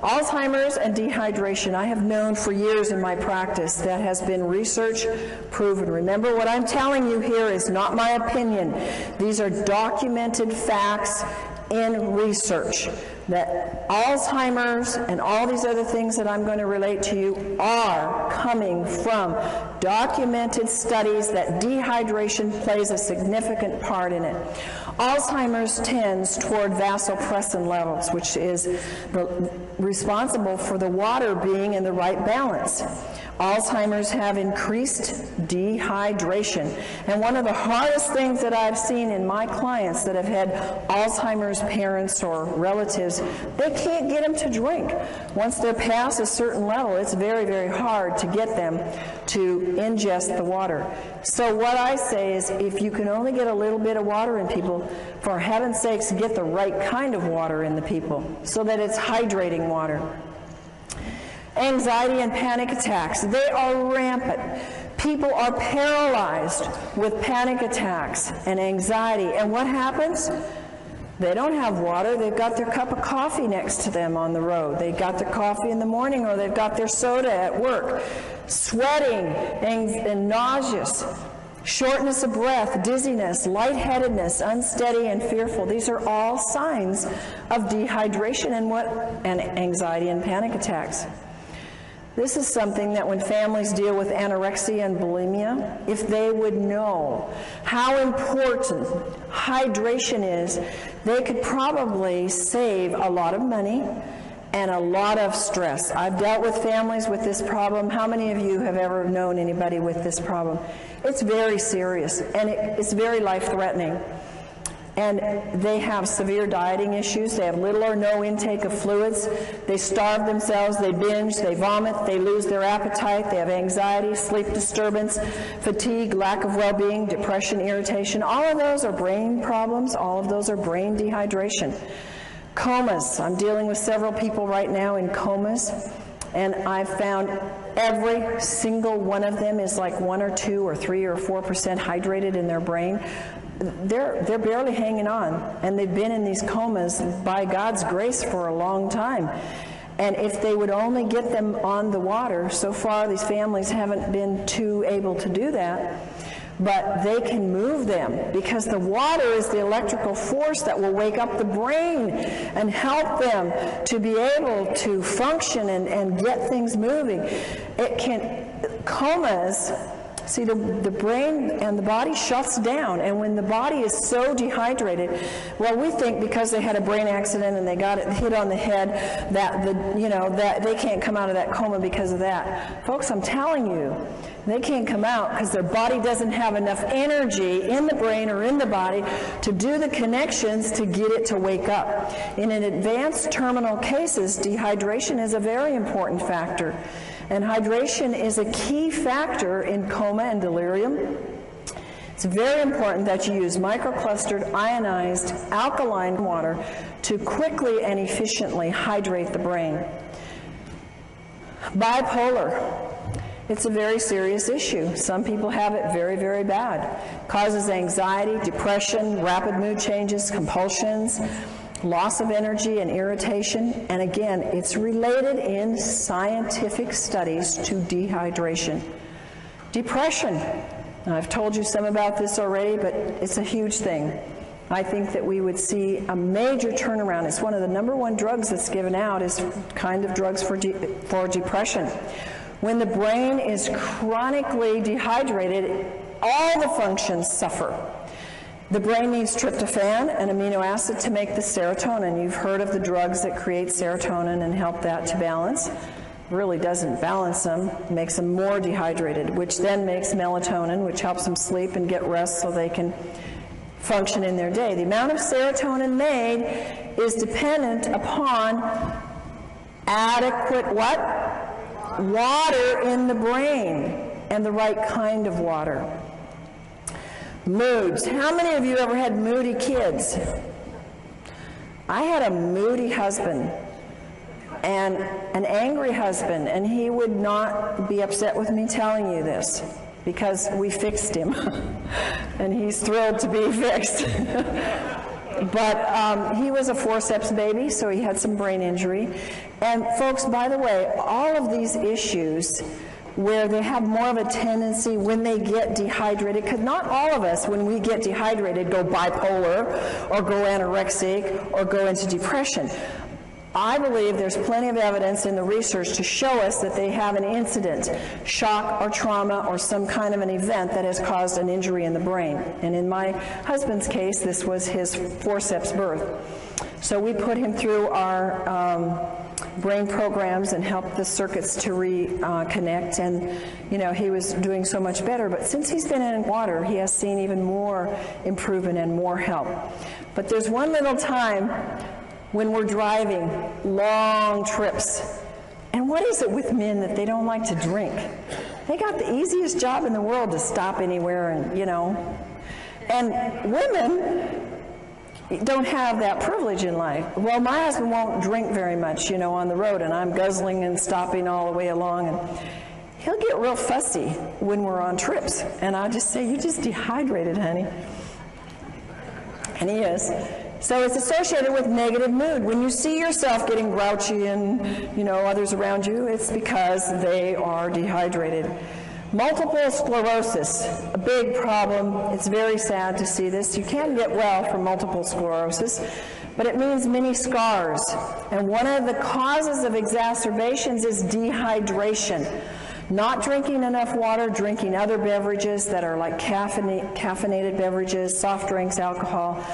Alzheimer's and dehydration, I have known for years in my practice. That has been research proven. Remember, what I'm telling you here is not my opinion. These are documented facts in research, that Alzheimer's and all these other things that I'm going to relate to you are coming from documented studies that dehydration plays a significant part in it. Alzheimer's tends toward vasopressin levels, which is responsible for the water being in the right balance. Alzheimer's have increased dehydration. And one of the hardest things that I've seen in my clients that have had Alzheimer's parents or relatives, they can't get them to drink. Once they're past a certain level, it's very, very hard to get them to ingest the water. So what I say is, if you can only get a little bit of water in people, for heaven's sakes, get the right kind of water in the people so that it's hydrating water. Anxiety and panic attacks, they are rampant. People are paralyzed with panic attacks and anxiety. And what happens? They don't have water. They've got their cup of coffee next to them on the road. They've got their coffee in the morning, or they've got their soda at work. Sweating and nauseous. Shortness of breath, dizziness, lightheadedness, unsteady and fearful. These are all signs of dehydration and anxiety and panic attacks. This is something that when families deal with anorexia and bulimia, if they would know how important hydration is, they could probably save a lot of money and a lot of stress. I've dealt with families with this problem. How many of you have ever known anybody with this problem? It's very serious, and it's very life-threatening. And they have severe dieting issues. They have little or no intake of fluids. They starve themselves, they binge, they vomit, they lose their appetite, they have anxiety, sleep disturbance, fatigue, lack of well-being, depression, irritation. All of those are brain problems. All of those are brain dehydration. Comas. I'm dealing with several people right now in comas, and I've found every single one of them is like 1 or 2 or 3 or 4% hydrated in their brain. They're barely hanging on, and they've been in these comas by God's grace for a long time. And if they would only get them on the water, so far these families haven't been too able to do that, but they can move them because the water is the electrical force that will wake up the brain and help them to be able to function and get things moving. It can, comas, see, the brain and the body shuts down, and when the body is so dehydrated, well, we think because they had a brain accident and they got it hit on the head that that they can't come out of that coma because of that. Folks, I'm telling you, they can't come out because their body doesn't have enough energy in the brain or in the body to do the connections to get it to wake up. In an advanced terminal cases, dehydration is a very important factor. And hydration is a key factor in coma and delirium. It's very important that you use microclustered, ionized, alkaline water to quickly and efficiently hydrate the brain. Bipolar. It's a very serious issue. Some people have it very, very bad. Causes anxiety, depression, rapid mood changes, compulsions, loss of energy and irritation, and again, it's related in scientific studies to dehydration. Depression. Now, I've told you some about this already, but it's a huge thing. I think that we would see a major turnaround. It's one of the #1 drugs that's given out is kind of drugs for depression. When the brain is chronically dehydrated, all the functions suffer. The brain needs tryptophan, an amino acid, to make the serotonin. You've heard of the drugs that create serotonin and help that to balance. Really doesn't balance them, makes them more dehydrated, which then makes melatonin, which helps them sleep and get rest so they can function in their day. The amount of serotonin made is dependent upon adequate what? Water in the brain, and the right kind of water. Moods. How many of you ever had moody kids? I had a moody husband and an angry husband, and he would not be upset with me telling you this because we fixed him and he's thrilled to be fixed. But he was a forceps baby, so he had some brain injury. And folks, by the way, all of these issues where they have more of a tendency when they get dehydrated, because not all of us, when we get dehydrated, go bipolar or go anorexic or go into depression. I believe there's plenty of evidence in the research to show us that they have an incident, shock or trauma or some kind of an event that has caused an injury in the brain. And in my husband's case, this was his forceps birth. So we put him through our brain programs and helped the circuits to reconnect, and he was doing so much better. But since he's been in water, he has seen even more improvement and more help. But there's one little time when we're driving long trips, and what is it with men that they don't like to drink? They got the easiest job in the world to stop anywhere, and women don't have that privilege in life. Well, my husband won't drink very much, on the road, and I'm guzzling and stopping all the way along, and he'll get real fussy when we're on trips, and I'll just say, "You just dehydrated, honey." And he is. So it's associated with negative mood. When you see yourself getting grouchy and, others around you, it's because they are dehydrated. Multiple sclerosis, a big problem. It's very sad to see this. You can get well from multiple sclerosis, but it means many scars. And one of the causes of exacerbations is dehydration. Not drinking enough water, drinking other beverages that are like caffeinated beverages, soft drinks, alcohol.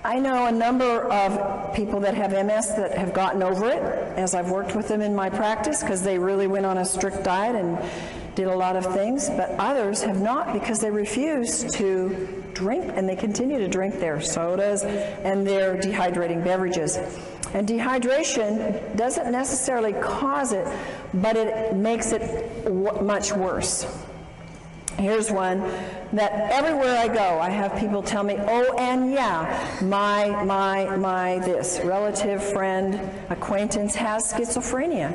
I know a number of people that have MS that have gotten over it as I've worked with them in my practice because they really went on a strict diet and did a lot of things, but others have not because they refuse to drink, and they continue to drink their sodas and their dehydrating beverages. And dehydration doesn't necessarily cause it, but it makes it much worse. Here's one that everywhere I go, I have people tell me, oh, and yeah, my this relative, friend, acquaintance has schizophrenia.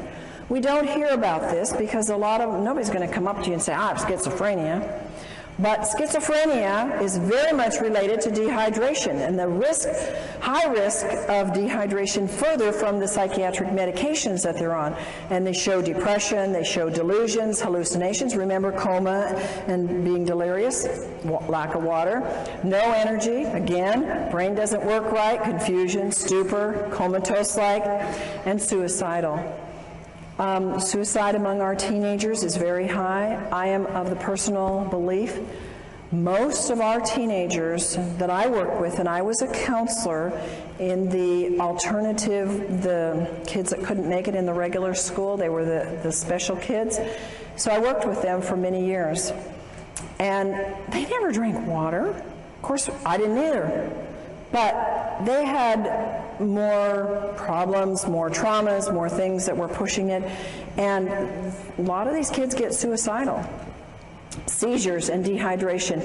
We don't hear about this because nobody's going to come up to you and say, I have schizophrenia. But schizophrenia is very much related to dehydration, and the high risk of dehydration further from the psychiatric medications that they're on. And they show depression, they show delusions, hallucinations. Remember coma and being delirious, lack of water, no energy, again, brain doesn't work right, confusion, stupor, comatose-like, and suicidal. Suicide among our teenagers is very high. I am of the personal belief most of our teenagers that I work with, and I was a counselor in the alternative, the kids that couldn't make it in the regular school, they were the special kids. So I worked with them for many years. And they never drank water. Of course, I didn't either. But they had more problems, more traumas, more things that were pushing it. And a lot of these kids get suicidal. Seizures and dehydration.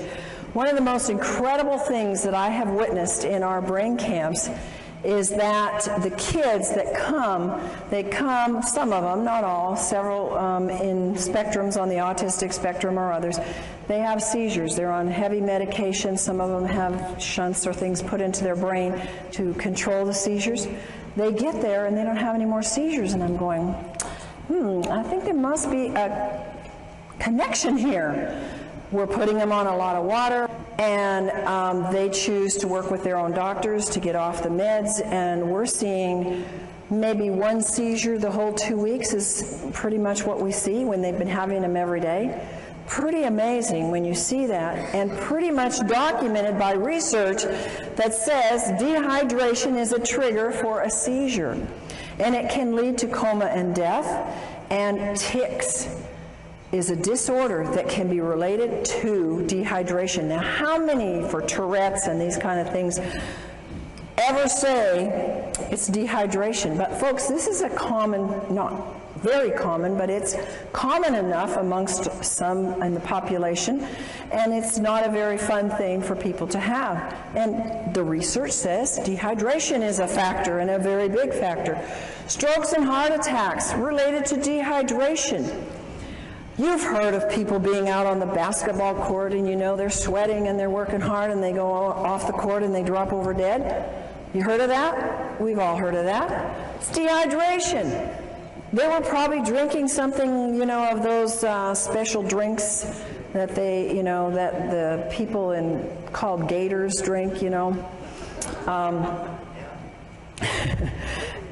One of the most incredible things that I have witnessed in our brain camps is that the kids that come, they come, some of them, not all, several in spectrums on the autistic spectrum or others, they have seizures. They're on heavy medication. Some of them have shunts or things put into their brain to control the seizures. They get there and they don't have any more seizures, and I'm going, I think there must be a connection here. We're putting them on a lot of water, and they choose to work with their own doctors to get off the meds, and we're seeing maybe one seizure the whole 2 weeks is pretty much what we see when they've been having them every day. Pretty amazing when you see that, and pretty much documented by research that says dehydration is a trigger for a seizure, and it can lead to coma and death. And tics is a disorder that can be related to dehydration. Now, how many for Tourette's and these kind of things ever say it's dehydration? But folks, this is a common, not very common, but it's common enough amongst some in the population, and it's not a very fun thing for people to have. And the research says dehydration is a factor, and a very big factor. Strokes and heart attacks related to dehydration. You've heard of people being out on the basketball court and you know they're sweating and they're working hard and they go off the court and they drop over dead. You heard of that? We've all heard of that. It's dehydration. They were probably drinking something, you know, of those special drinks that they, you know, that the people called gators drink, you know.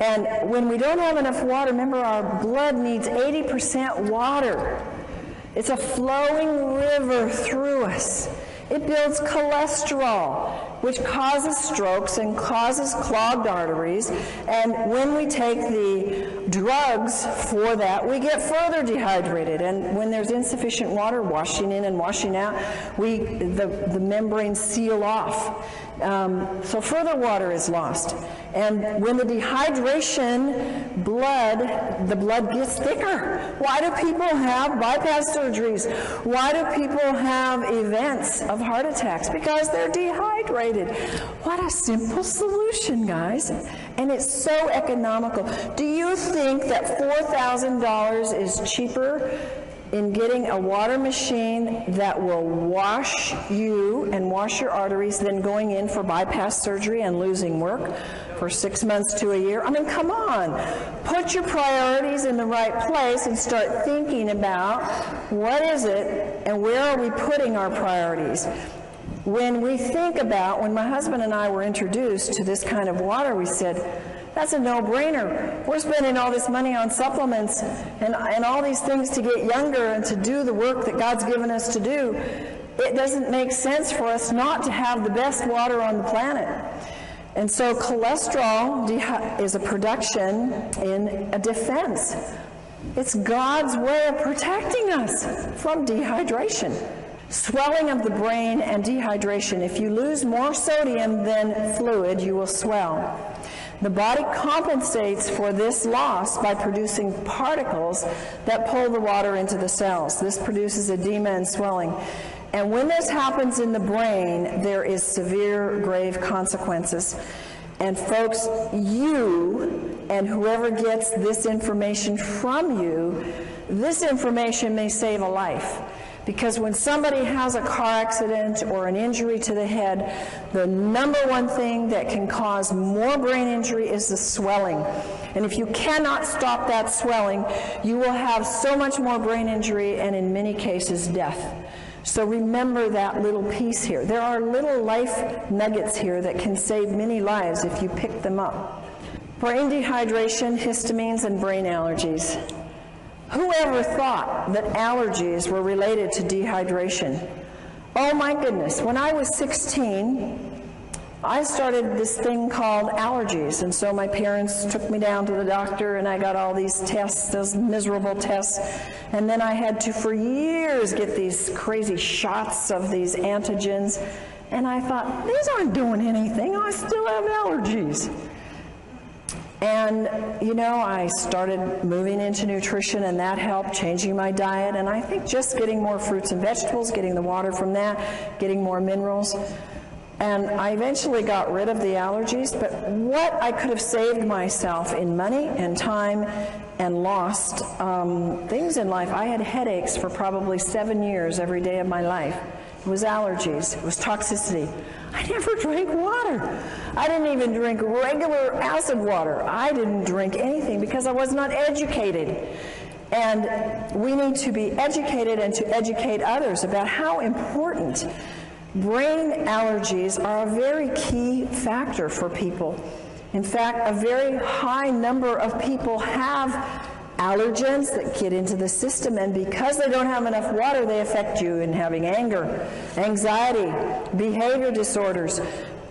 And when we don't have enough water, remember our blood needs 80% water. It's a flowing river through us. It builds cholesterol, which causes strokes and causes clogged arteries. And when we take the drugs for that, we get further dehydrated. And when there's insufficient water washing in and washing out, the membranes seal off. So further water is lost. And when the dehydration, the blood gets thicker. Why do people have bypass surgeries? Why do people have events of heart attacks? Because they're dehydrated. What a simple solution, guys. And it's so economical. Do you think that $4,000 is cheaper in getting a water machine that will wash you and wash your arteries, then going in for bypass surgery and losing work for 6 months to a year. I mean, come on. Put your priorities in the right place and start thinking about what is it and where are we putting our priorities. When we think about, when my husband and I were introduced to this kind of water, we said, that's a no-brainer. We're spending all this money on supplements and all these things to get younger and to do the work that God's given us to do. It doesn't make sense for us not to have the best water on the planet. And so cholesterol is a production in a defense. It's God's way of protecting us from dehydration. Swelling of the brain and dehydration. If you lose more sodium than fluid, you will swell. The body compensates for this loss by producing particles that pull the water into the cells. This produces edema and swelling. And when this happens in the brain, there is severe, grave consequences. And folks, you and whoever gets this information from you, this information may save a life. Because when somebody has a car accident or an injury to the head, the number one thing that can cause more brain injury is the swelling. And if you cannot stop that swelling, you will have so much more brain injury and in many cases death. So remember that little piece here. There are little life nuggets here that can save many lives if you pick them up. Brain dehydration, histamines, and brain allergies. Whoever thought that allergies were related to dehydration? Oh my goodness, when I was 16, I started this thing called allergies, and so my parents took me down to the doctor and I got all these tests, those miserable tests, and then I had to for years get these crazy shots of these antigens, and I thought, these aren't doing anything, I still have allergies. And, you know, I started moving into nutrition, and that helped, changing my diet. And I think just getting more fruits and vegetables, getting the water from that, getting more minerals. And I eventually got rid of the allergies. But what I could have saved myself in money and time and lost things in life. I had headaches for probably 7 years every day of my life. It was allergies. It was toxicity. I never drank water. I didn't even drink regular acid water. I didn't drink anything because I was not educated. And we need to be educated and to educate others about how important brain allergies are a very key factor for people. In fact, a very high number of people have allergens that get into the system, and because they don't have enough water, they affect you in having anger, anxiety, behavior disorders,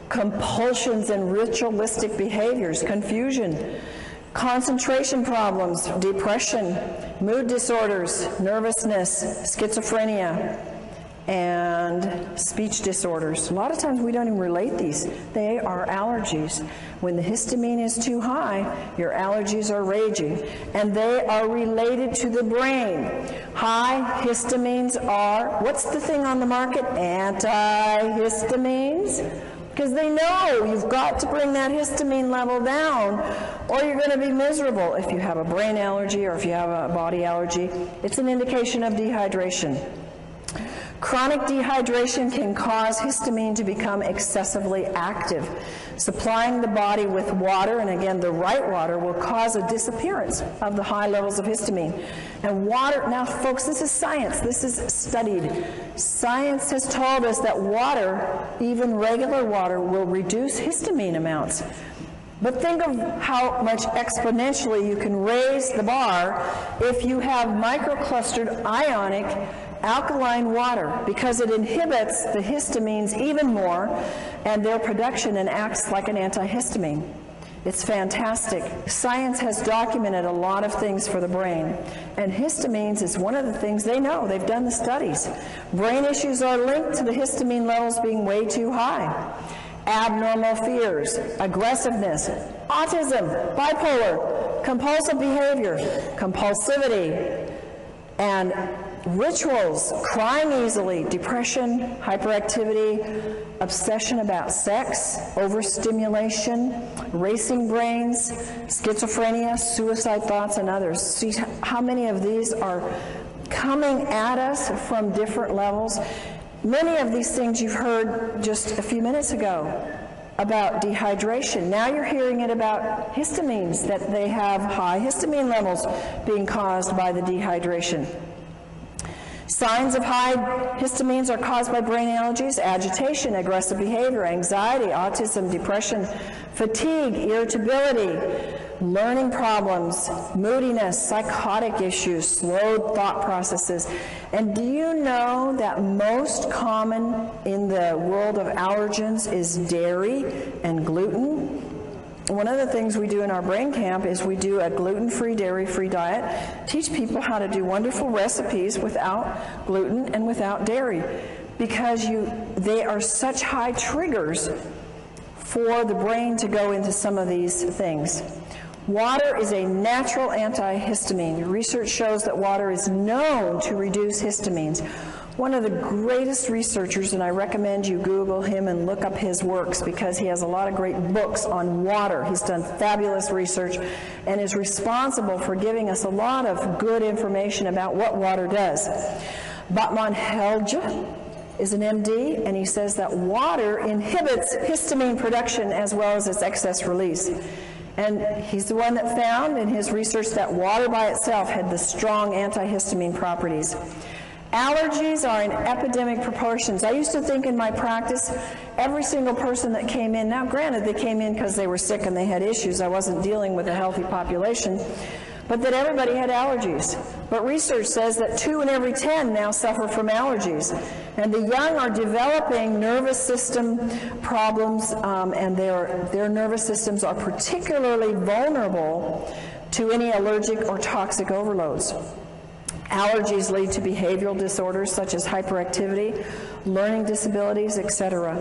compulsions and ritualistic behaviors, confusion, concentration problems, depression, mood disorders, nervousness, schizophrenia, and speech disorders. A lot of times we don't even relate these. They are allergies. When the histamine is too high, your allergies are raging, and they are related to the brain. High histamines are, what's the thing on the market? Antihistamines. Because they know you've got to bring that histamine level down or you're going to be miserable. If you have a brain allergy or if you have a body allergy, it's an indication of dehydration. Chronic dehydration can cause histamine to become excessively active. Supplying the body with water, and again the right water, will cause a disappearance of the high levels of histamine. And water, now folks, this is science, this is studied. Science has told us that water, even regular water, will reduce histamine amounts. But think of how much exponentially you can raise the bar if you have microclustered ionic alkaline water, because it inhibits the histamines even more and their production and acts like an antihistamine. It's fantastic. Science has documented a lot of things for the brain, and histamines is one of the things they know. They've done the studies. Brain issues are linked to the histamine levels being way too high. Abnormal fears, aggressiveness, autism, bipolar, compulsive behavior, compulsivity, and rituals, crying easily, depression, hyperactivity, obsession about sex, overstimulation, racing brains, schizophrenia, suicide thoughts, and others. See how many of these are coming at us from different levels. Many of these things you've heard just a few minutes ago about dehydration. Now you're hearing it about histamines, that they have high histamine levels being caused by the dehydration. Signs of high histamines are caused by brain allergies, agitation, aggressive behavior, anxiety, autism, depression, fatigue, irritability, learning problems, moodiness, psychotic issues, slowed thought processes. And do you know that most common in the world of allergens is dairy and gluten? One of the things we do in our brain camp is we do a gluten-free, dairy-free diet, teach people how to do wonderful recipes without gluten and without dairy, because they are such high triggers for the brain to go into some of these things. Water is a natural antihistamine. Research shows that water is known to reduce histamines. One of the greatest researchers, and I recommend you Google him and look up his works because he has a lot of great books on water. He's done fabulous research and is responsible for giving us a lot of good information about what water does. Batman Helge is an MD, and he says that water inhibits histamine production as well as its excess release. And he's the one that found in his research that water by itself had the strong antihistamine properties. Allergies are in epidemic proportions. I used to think in my practice, every single person that came in, now granted they came in because they were sick and they had issues, I wasn't dealing with a healthy population, but that everybody had allergies. But research says that 2 in every 10 now suffer from allergies. And the young are developing nervous system problems, and their nervous systems are particularly vulnerable to any allergic or toxic overloads. Allergies lead to behavioral disorders such as hyperactivity, learning disabilities, etc.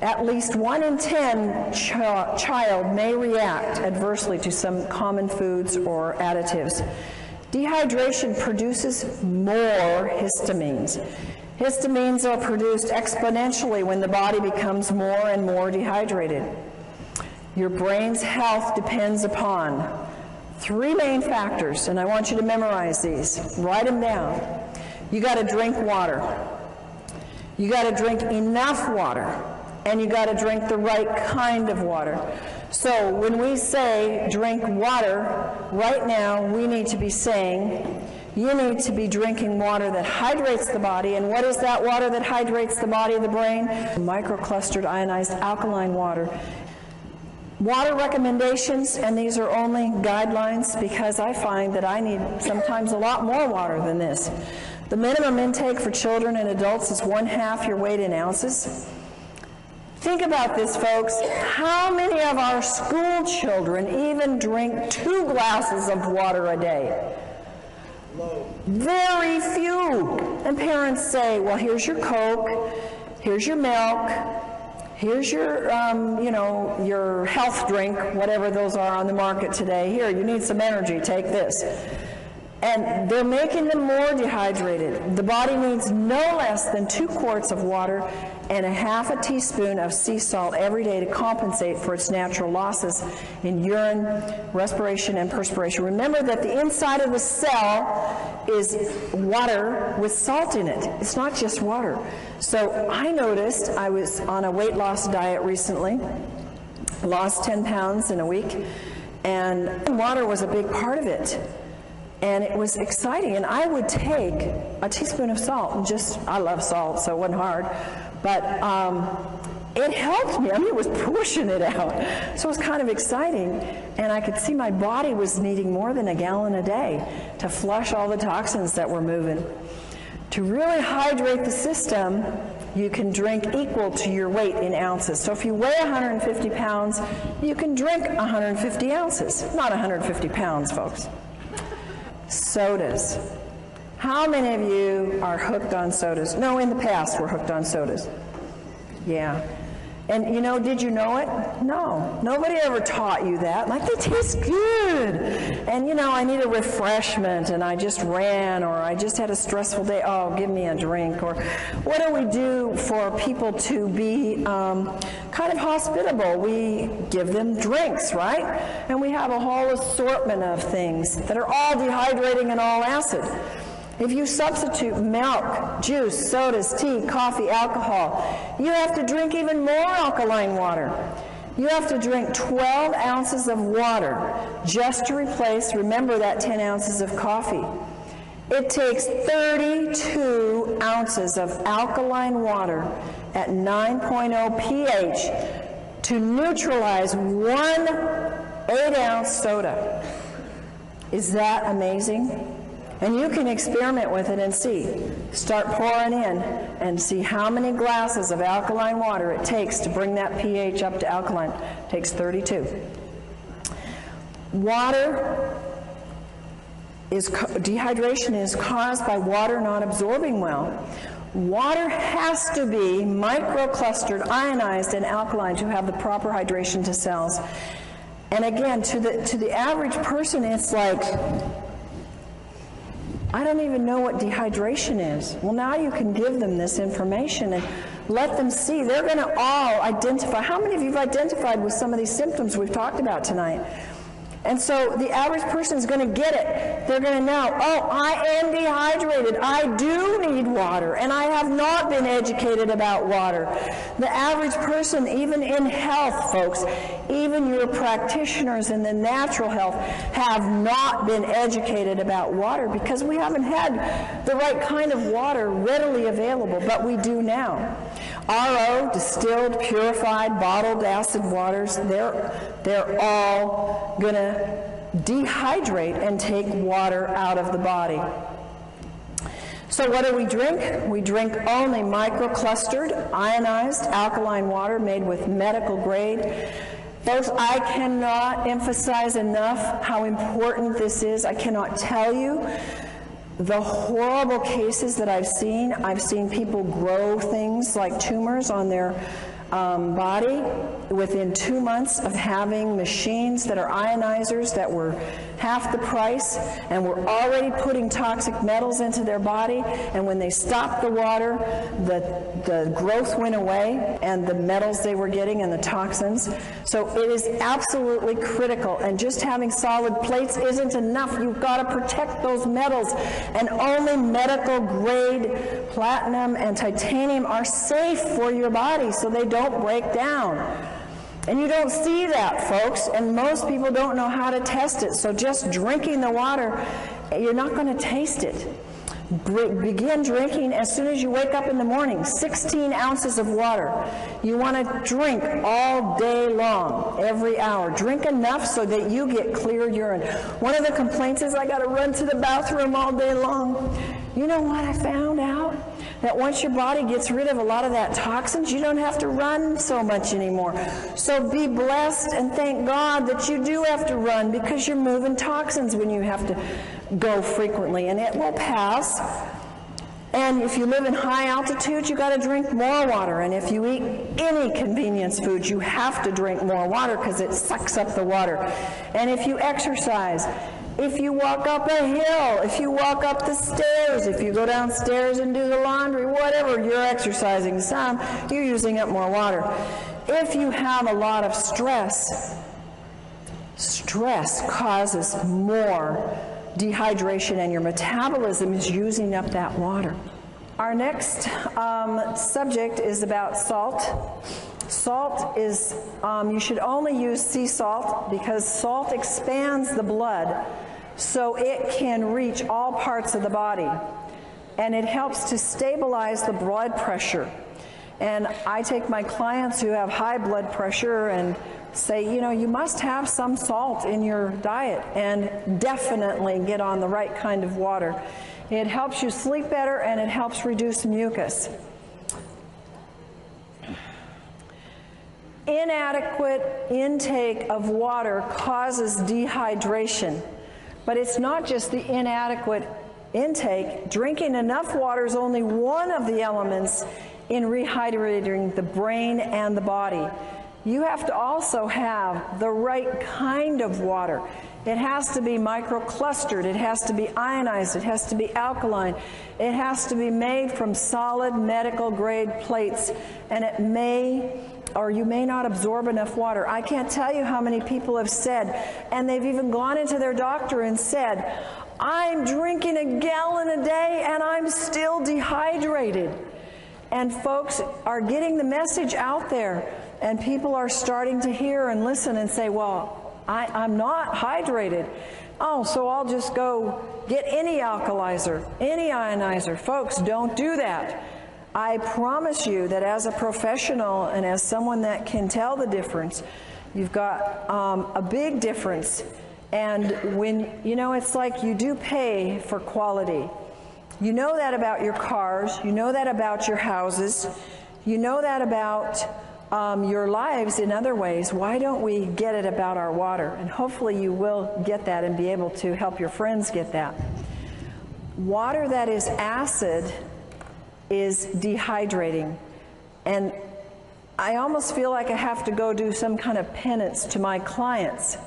At least 1 in 10 child may react adversely to some common foods or additives. Dehydration produces more histamines. Histamines are produced exponentially when the body becomes more and more dehydrated. Your brain's health depends upon 3 main factors, and I want you to memorize these. Write them down. You got to drink water. You got to drink enough water. And you got to drink the right kind of water. So when we say drink water, right now we need to be saying you need to be drinking water that hydrates the body. And what is that water that hydrates the body of the brain? Microclustered ionized alkaline water. Water recommendations, and these are only guidelines because I find that I need sometimes a lot more water than this. The minimum intake for children and adults is 1/2 your weight in ounces. Think about this, folks. How many of our school children even drink 2 glasses of water a day? Very few. And parents say, well, here's your Coke, here's your milk, here's your, your health drink, whatever those are on the market today. Here, you need some energy, take this. And they're making them more dehydrated. The body needs no less than 2 quarts of water and 1/2 teaspoon of sea salt every day to compensate for its natural losses in urine, respiration, and perspiration. Remember that the inside of the cell is water with salt in it. It's not just water. So I noticed I was on a weight loss diet recently, lost 10 pounds in a week, and water was a big part of it. And it was exciting, and I would take a teaspoon of salt, and I love salt, so it wasn't hard, but it helped me. I mean, it was pushing it out. So it was kind of exciting, and I could see my body was needing more than 1 gallon a day to flush all the toxins that were moving. To really hydrate the system, you can drink equal to your weight in ounces. So if you weigh 150 pounds, you can drink 150 ounces, not 150 pounds, folks. Sodas. How many of you are hooked on sodas? No, in the past we're hooked on sodas. Yeah. And did you know it? No. Nobody ever taught you that. Like, they taste good. And I need a refreshment, and I just ran, or I just had a stressful day. Oh, give me a drink. Or what do we do for people to be kind of hospitable? We give them drinks, right? And we have a whole assortment of things that are all dehydrating and all acid. If you substitute milk, juice, sodas, tea, coffee, alcohol, you have to drink even more alkaline water. You have to drink 12 ounces of water just to replace, remember that 10 ounces of coffee. It takes 32 ounces of alkaline water at 9.0 pH to neutralize one 8-ounce soda. Is that amazing? And you can experiment with it and see. Start pouring in and see how many glasses of alkaline water it takes to bring that pH up to alkaline. It takes 32. Dehydration is caused by water not absorbing well. Water has to be microclustered, ionized, and alkaline to have the proper hydration to cells. And again, to the average person, it's like, I don't even know what dehydration is. Well, now you can give them this information and let them see. They're going to all identify. How many of you have identified with some of these symptoms we've talked about tonight? And so the average person is going to get it. They're going to know, oh, I am dehydrated. I do need water, and I have not been educated about water. The average person, even in health, folks, even your practitioners in the natural health, have not been educated about water because we haven't had the right kind of water readily available, but we do now. RO, distilled, purified, bottled acid waters, they're all going to dehydrate and take water out of the body. So what do we drink? We drink only microclustered, ionized, alkaline water made with medical grade. Folks, I cannot emphasize enough how important this is. I cannot tell you the horrible cases that I've seen. I've seen people grow things like tumors on their body within 2 months of having machines that are ionizers that were half the price and were already putting toxic metals into their body, and when they stopped the water, the growth went away and the metals they were getting and the toxins. So it is absolutely critical, and just having solid plates isn't enough. You've got to protect those metals, and only medical grade platinum and titanium are safe for your body so they don't break down. And you don't see that, folks, and most people don't know how to test it. So just drinking the water, you're not going to taste it. Begin drinking as soon as you wake up in the morning, 16 ounces of water. You want to drink all day long, every hour. Drink enough so that you get clear urine. One of the complaints is, I got to run to the bathroom all day long. You know what I found out? That once your body gets rid of a lot of that toxins, you don't have to run so much anymore. So be blessed and thank God that you do have to run, because you're moving toxins when you have to go frequently, and it will pass. And if you live in high altitude, you got to drink more water. And if you eat any convenience food, you have to drink more water because it sucks up the water. And if you exercise, if you walk up a hill, if you walk up the stairs, if you go downstairs and do the laundry, whatever, you're exercising some, you're using up more water. If you have a lot of stress, stress causes more dehydration, and your metabolism is using up that water. Our next subject is about salt. Salt is, you should only use sea salt because salt expands the blood so it can reach all parts of the body, and it helps to stabilize the blood pressure. And I take my clients who have high blood pressure and say, you know, you must have some salt in your diet, and definitely get on the right kind of water. It helps you sleep better, and it helps reduce mucus. Inadequate intake of water causes dehydration, but it's not just the inadequate intake. Drinking enough water is only one of the elements in rehydrating the brain and the body. You have to also have the right kind of water. It has to be microclustered, it has to be ionized, it has to be alkaline, it has to be made from solid medical grade plates, and it may or you may not absorb enough water. I can't tell you how many people have said, and they've even gone into their doctor and said, I'm drinking a gallon a day and I'm still dehydrated. And folks are getting the message out there, and people are starting to hear and listen and say, well, I'm not hydrated. Oh, so I'll just go get any alkalizer, any ionizer. Folks, don't do that. I promise you that as a professional and as someone that can tell the difference, you've got a big difference. And when, you know, it's like you do pay for quality. You know that about your cars, you know that about your houses, you know that about your lives in other ways. Why don't we get it about our water? And hopefully you will get that and be able to help your friends get that. Water that is acid is dehydrating. And I almost feel like I have to go do some kind of penance to my clients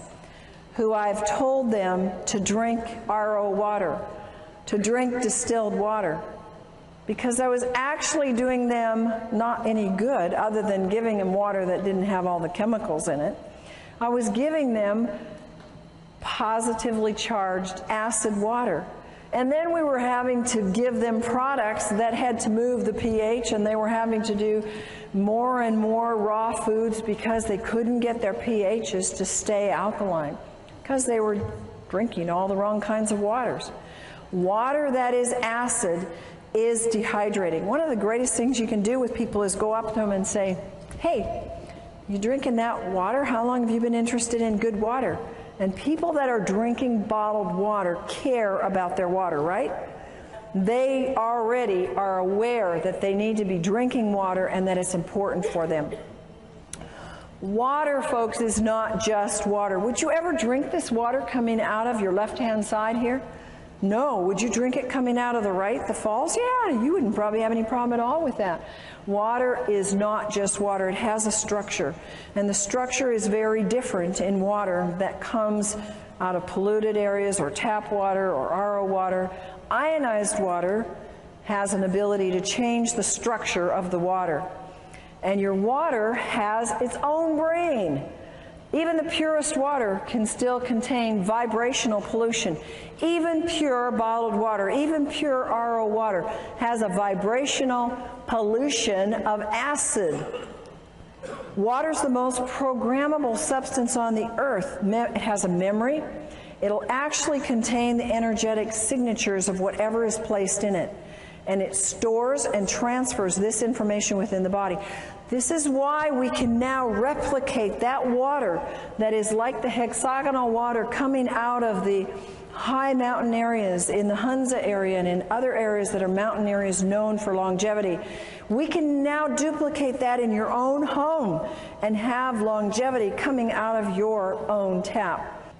who I've told them to drink RO water, to drink distilled water, because I was actually doing them not any good other than giving them water that didn't have all the chemicals in it. I was giving them positively charged acid water. And then we were having to give them products that had to move the pH, and they were having to do more and more raw foods because they couldn't get their pHs to stay alkaline, because they were drinking all the wrong kinds of waters. Water that is acid is dehydrating. One of the greatest things you can do with people is go up to them and say, hey, you drinking that water? How long have you been interested in good water? And people that are drinking bottled water care about their water, right? They already are aware that they need to be drinking water and that it's important for them. Water, folks, is not just water. Would you ever drink this water coming out of your left-hand side here? No. Would you drink it coming out of the right, the falls? Yeah, you wouldn't probably have any problem at all with that. Water is not just water. It has a structure. And the structure is very different in water that comes out of polluted areas or tap water or RO water. Ionized water has an ability to change the structure of the water. And your water has its own brain. Even the purest water can still contain vibrational pollution. Even pure bottled water, even pure RO water has a vibrational pollution of acid. Water's the most programmable substance on the earth. It has a memory. It'll actually contain the energetic signatures of whatever is placed in it. And it stores and transfers this information within the body. This is why we can now replicate that water that is like the hexagonal water coming out of the high mountain areas in the Hunza area and in other areas that are mountain areas known for longevity. We can now duplicate that in your own home and have longevity coming out of your own tap.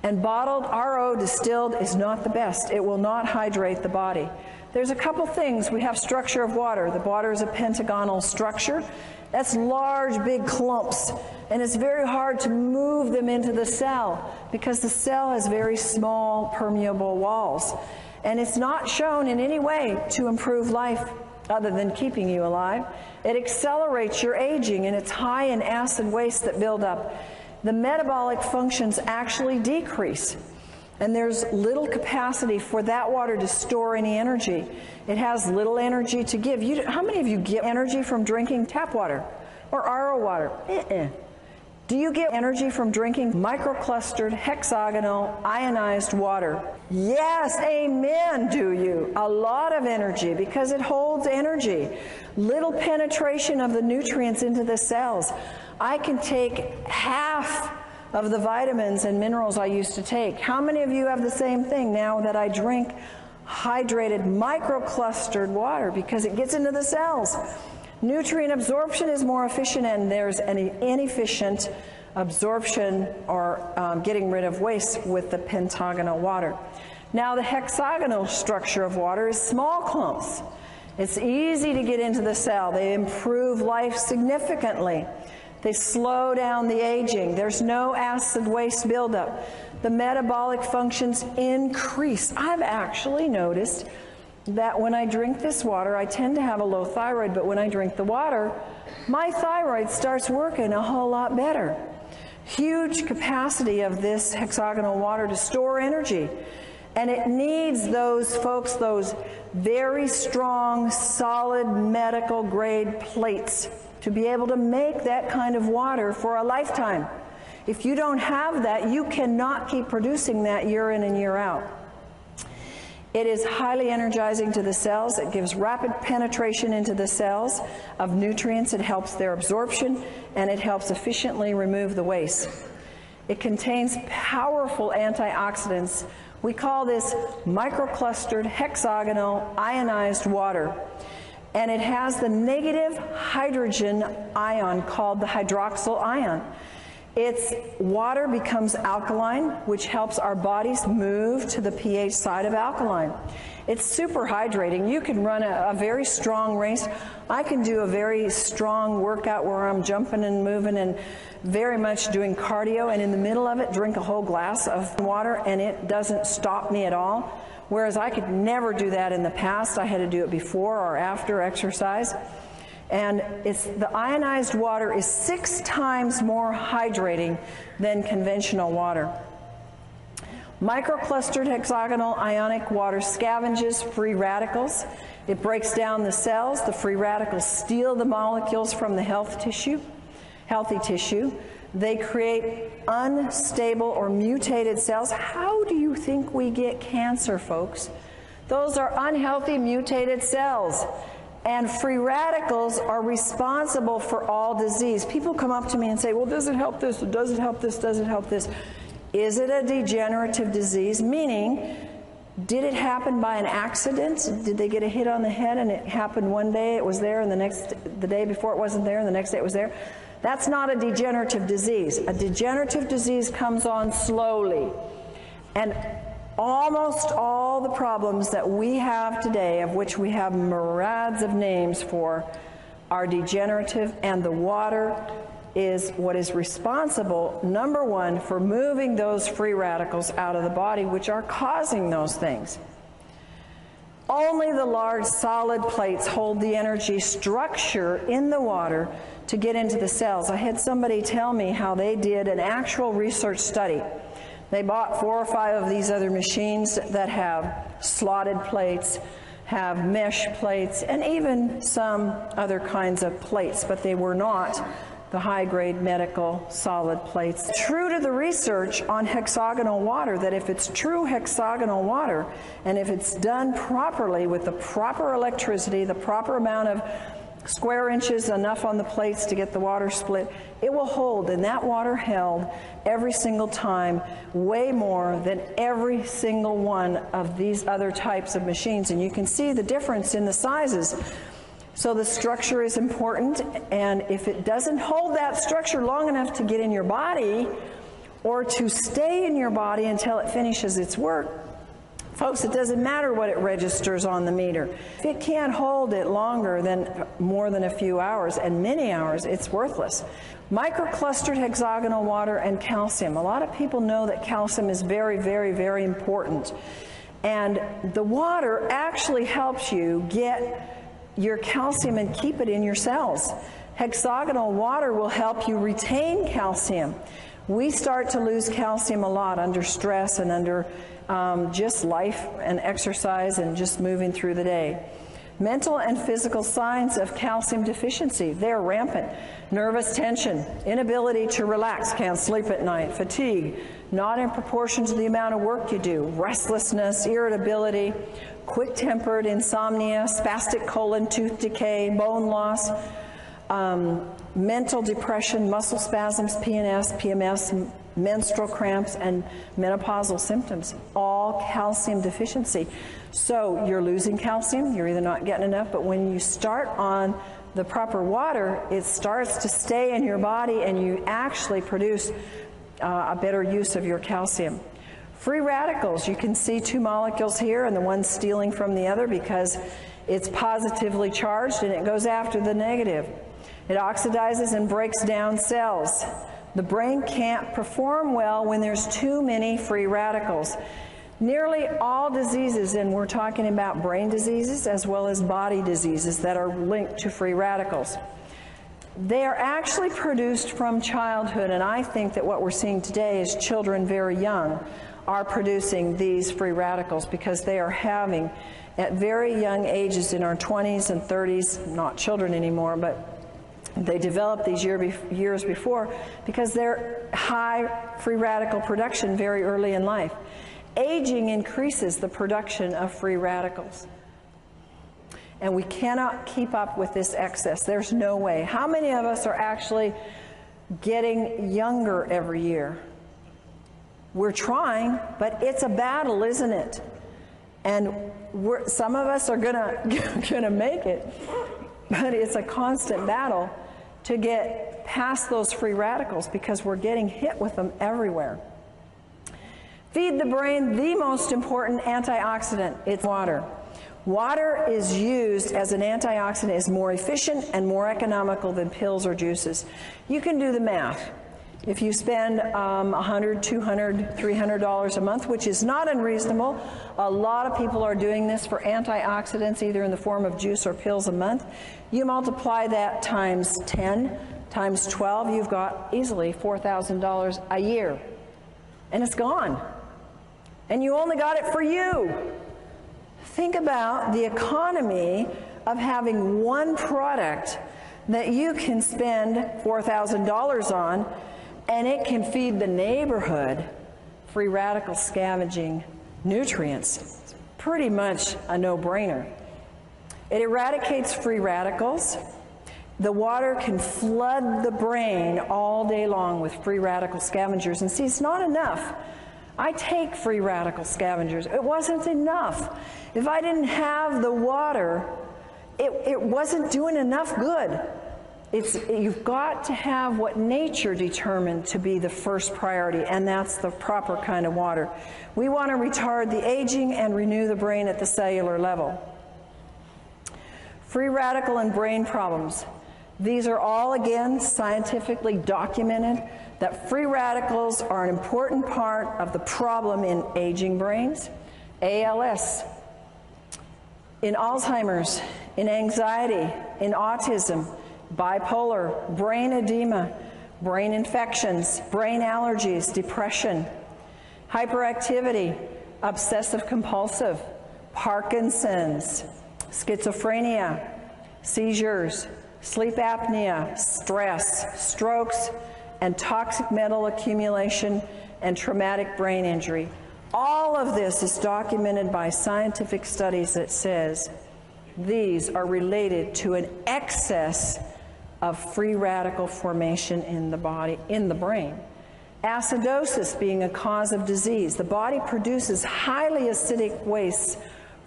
And bottled RO distilled is not the best. It will not hydrate the body. There's a couple things. We have structure of water. The water is a pentagonal structure. That's large, big clumps. And it's very hard to move them into the cell because the cell has very small, permeable walls. And it's not shown in any way to improve life other than keeping you alive. It accelerates your aging, and it's high in acid waste that build up. The metabolic functions actually decrease. And there's little capacity for that water to store any energy. It has little energy to give. How many of you get energy from drinking tap water or RO water? Do you get energy from drinking microclustered, hexagonal, ionized water? Yes, amen, do you? A lot of energy, because it holds energy. Little penetration of the nutrients into the cells. I can take half of the vitamins and minerals I used to take. How many of you have the same thing now that I drink hydrated microclustered water, because it gets into the cells? Nutrient absorption is more efficient, and there's an inefficient absorption or getting rid of waste with the pentagonal water. Now the hexagonal structure of water is small clumps. It's easy to get into the cell. They improve life significantly. They slow down the aging. There's no acid waste buildup. The metabolic functions increase. I've actually noticed that when I drink this water, I tend to have a low thyroid, but when I drink the water, my thyroid starts working a whole lot better. Huge capacity of this hexagonal water to store energy. And it needs those folks, those very strong, solid medical grade plates to be able to make that kind of water for a lifetime. If you don't have that, you cannot keep producing that year in and year out. It is highly energizing to the cells. It gives rapid penetration into the cells of nutrients. It helps their absorption, and it helps efficiently remove the waste. It contains powerful antioxidants. We call this microclustered hexagonal ionized water. And it has the negative hydrogen ion called the hydroxyl ion. Its water becomes alkaline, which helps our bodies move to the pH side of alkaline. It's super hydrating. You can run a very strong race. I can do a very strong workout where I'm jumping and moving and very much doing cardio, and in the middle of it drink a whole glass of water, and it doesn't stop me at all. Whereas I could never do that in the past. I had to do it before or after exercise. And the ionized water is 6 times more hydrating than conventional water. Microclustered hexagonal ionic water scavenges free radicals. It breaks down the cells. The free radicals steal the molecules from the healthy tissue. They create unstable or mutated cells. How do you think we get cancer, folks? Those are unhealthy mutated cells. And free radicals are responsible for all disease. People come up to me and say, well, does it help this? Does it help this? Does it help this? Is it a degenerative disease? Meaning, did it happen by an accident? Did they get a hit on the head and it happened one day, it was there, and the day before it wasn't there, and the next day it was there? That's not a degenerative disease. A degenerative disease comes on slowly. And almost all the problems that we have today, of which we have myriads of names for, are degenerative, and the water is what is responsible, number one, for moving those free radicals out of the body, which are causing those things. Only the large solid plates hold the energy structure in the water to get into the cells. I had somebody tell me how they did an actual research study. They bought 4 or 5 of these other machines that have slotted plates, have mesh plates, and even some other kinds of plates, but they were not the high-grade medical solid plates. True to the research on hexagonal water, that if it's true hexagonal water, and if it's done properly with the proper electricity, the proper amount of square inches, enough on the plates to get the water split, it will hold, and that water held every single time way more than every single one of these other types of machines. And you can see the difference in the sizes. So the structure is important, and if it doesn't hold that structure long enough to get in your body or to stay in your body until it finishes its work, folks, it doesn't matter what it registers on the meter. If it can't hold it longer than more than a few hours, and many hours, it's worthless. Microclustered hexagonal water and calcium. A lot of people know that calcium is very, very, very important. And the water actually helps you get your calcium and keep it in your cells. Hexagonal water will help you retain calcium. We start to lose calcium a lot under stress and under just life and exercise and just moving through the day. Mental and physical signs of calcium deficiency, they're rampant. Nervous tension, inability to relax, can't sleep at night, fatigue, not in proportion to the amount of work you do, restlessness, irritability, quick-tempered, insomnia, spastic colon, tooth decay, bone loss, mental depression, muscle spasms, PNS, PMS, menstrual cramps, and menopausal symptoms, all calcium deficiency. So you're losing calcium, you're either not getting enough, but when you start on the proper water, it starts to stay in your body and you actually produce a better use of your calcium. Free radicals, you can see 2 molecules here and the one stealing from the other because it's positively charged and it goes after the negative. It oxidizes and breaks down cells. The brain can't perform well when there's too many free radicals. Nearly all diseases, and we're talking about brain diseases as well as body diseases that are linked to free radicals. They are actually produced from childhood, and I think that what we're seeing today is children very young are producing these free radicals because they are having, at very young ages in our 20s and 30s, not children anymore, but they develop these years before because they're high free radical production very early in life. Aging increases the production of free radicals. And we cannot keep up with this excess. There's no way. How many of us are actually getting younger every year? We're trying, but it's a battle, isn't it? And some of us are gonna make it, but it's a constant battle to get past those free radicals because we're getting hit with them everywhere. Feed the brain the most important antioxidant. It's water. Water is used as an antioxidant, is more efficient and more economical than pills or juices. You can do the math. If you spend $100, $200, $300 a month, which is not unreasonable, a lot of people are doing this for antioxidants, either in the form of juice or pills a month. You multiply that times 10, times 12, you've got easily $4,000 a year. And it's gone. And you only got it for you. Think about the economy of having one product that you can spend $4,000 on, and it can feed the neighborhood free radical scavenging nutrients. It's pretty much a no-brainer. It eradicates free radicals. The water can flood the brain all day long with free radical scavengers. And see, it's not enough. I take free radical scavengers. It wasn't enough. If I didn't have the water, it wasn't doing enough good. You've got to have what nature determined to be the first priority, and that's the proper kind of water. We want to retard the aging and renew the brain at the cellular level. Free radical and brain problems. These are all, again, scientifically documented that free radicals are an important part of the problem in aging brains, ALS, in Alzheimer's, in anxiety, in autism, bipolar, brain edema, brain infections, brain allergies, depression, hyperactivity, obsessive compulsive, Parkinson's, schizophrenia, seizures, sleep apnea, stress, strokes, and toxic metal accumulation and traumatic brain injury. All of this is documented by scientific studies that says these are related to an excess of free radical formation in the body, in the brain. Acidosis being a cause of disease. The body produces highly acidic wastes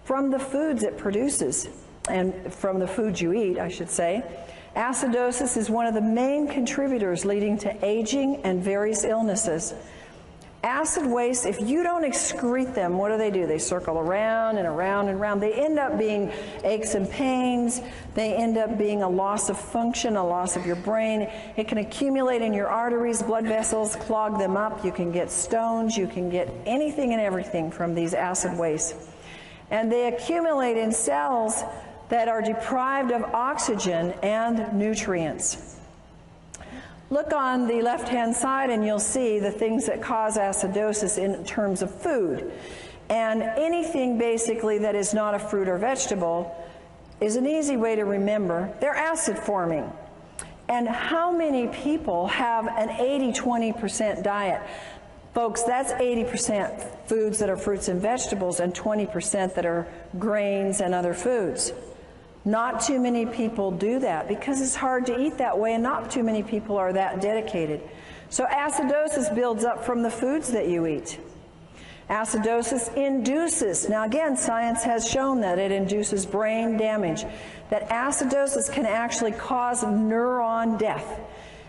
from the foods it produces, and from the foods you eat, I should say. Acidosis is one of the main contributors leading to aging and various illnesses. Acid wastes, if you don't excrete them, what do? They circle around and around and around. They end up being aches and pains. They end up being a loss of function, a loss of your brain. It can accumulate in your arteries, blood vessels, clog them up. You can get stones. You can get anything and everything from these acid wastes. And they accumulate in cells that are deprived of oxygen and nutrients. Look on the left-hand side and you'll see the things that cause acidosis in terms of food. And anything basically that is not a fruit or vegetable is an easy way to remember. They're acid forming. And how many people have an 80-20% diet? Folks, that's 80% foods that are fruits and vegetables and 20% that are grains and other foods. Not too many people do that because it's hard to eat that way, and not too many people are that dedicated. So acidosis builds up from the foods that you eat. Acidosis induces, now again, science has shown that it induces brain damage, that acidosis can actually cause neuron death,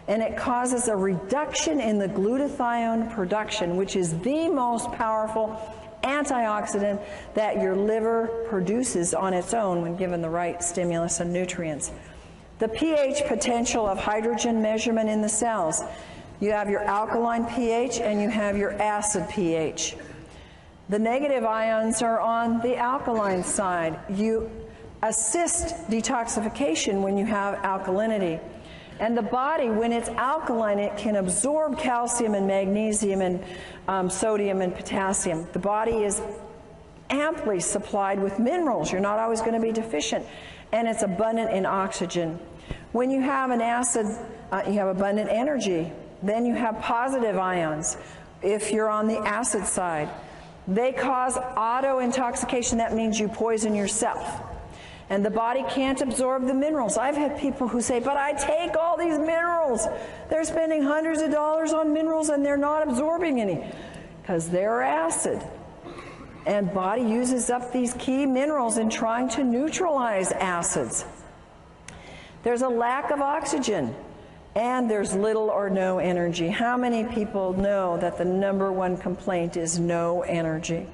and it causes a reduction in the glutathione production, which is the most powerful antioxidant that your liver produces on its own when given the right stimulus and nutrients. The pH potential of hydrogen measurement in the cells. You have your alkaline pH and you have your acid pH. The negative ions are on the alkaline side. You assist detoxification when you have alkalinity. And the body, when it's alkaline, it can absorb calcium and magnesium and sodium and potassium. The body is amply supplied with minerals. You're not always going to be deficient. And it's abundant in oxygen. When you have an acid, you have abundant energy. Then you have positive ions if you're on the acid side. They cause auto-intoxication. That means you poison yourself. And the body can't absorb the minerals. I've had people who say, but I take all these minerals. They're spending hundreds of dollars on minerals and they're not absorbing any because they're acid. And body uses up these key minerals in trying to neutralize acids. There's a lack of oxygen and there's little or no energy. How many people know that the #1 complaint is no energy?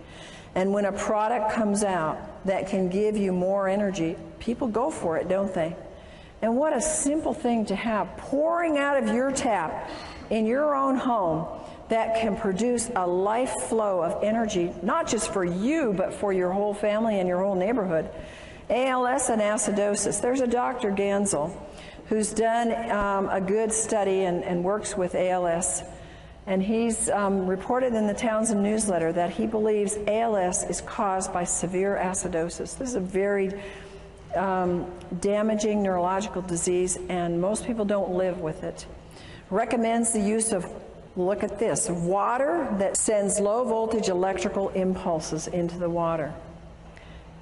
And when a product comes out that can give you more energy, people go for it, don't they? And what a simple thing to have pouring out of your tap in your own home that can produce a life flow of energy, not just for you, but for your whole family and your whole neighborhood. ALS and acidosis. There's a Dr. Gansel who's done a good study and works with ALS. And he's reported in the Townsend newsletter that he believes ALS is caused by severe acidosis. This is a very damaging neurological disease, and most people don't live with it. Recommends the use of, look at this, water that sends low voltage electrical impulses into the water.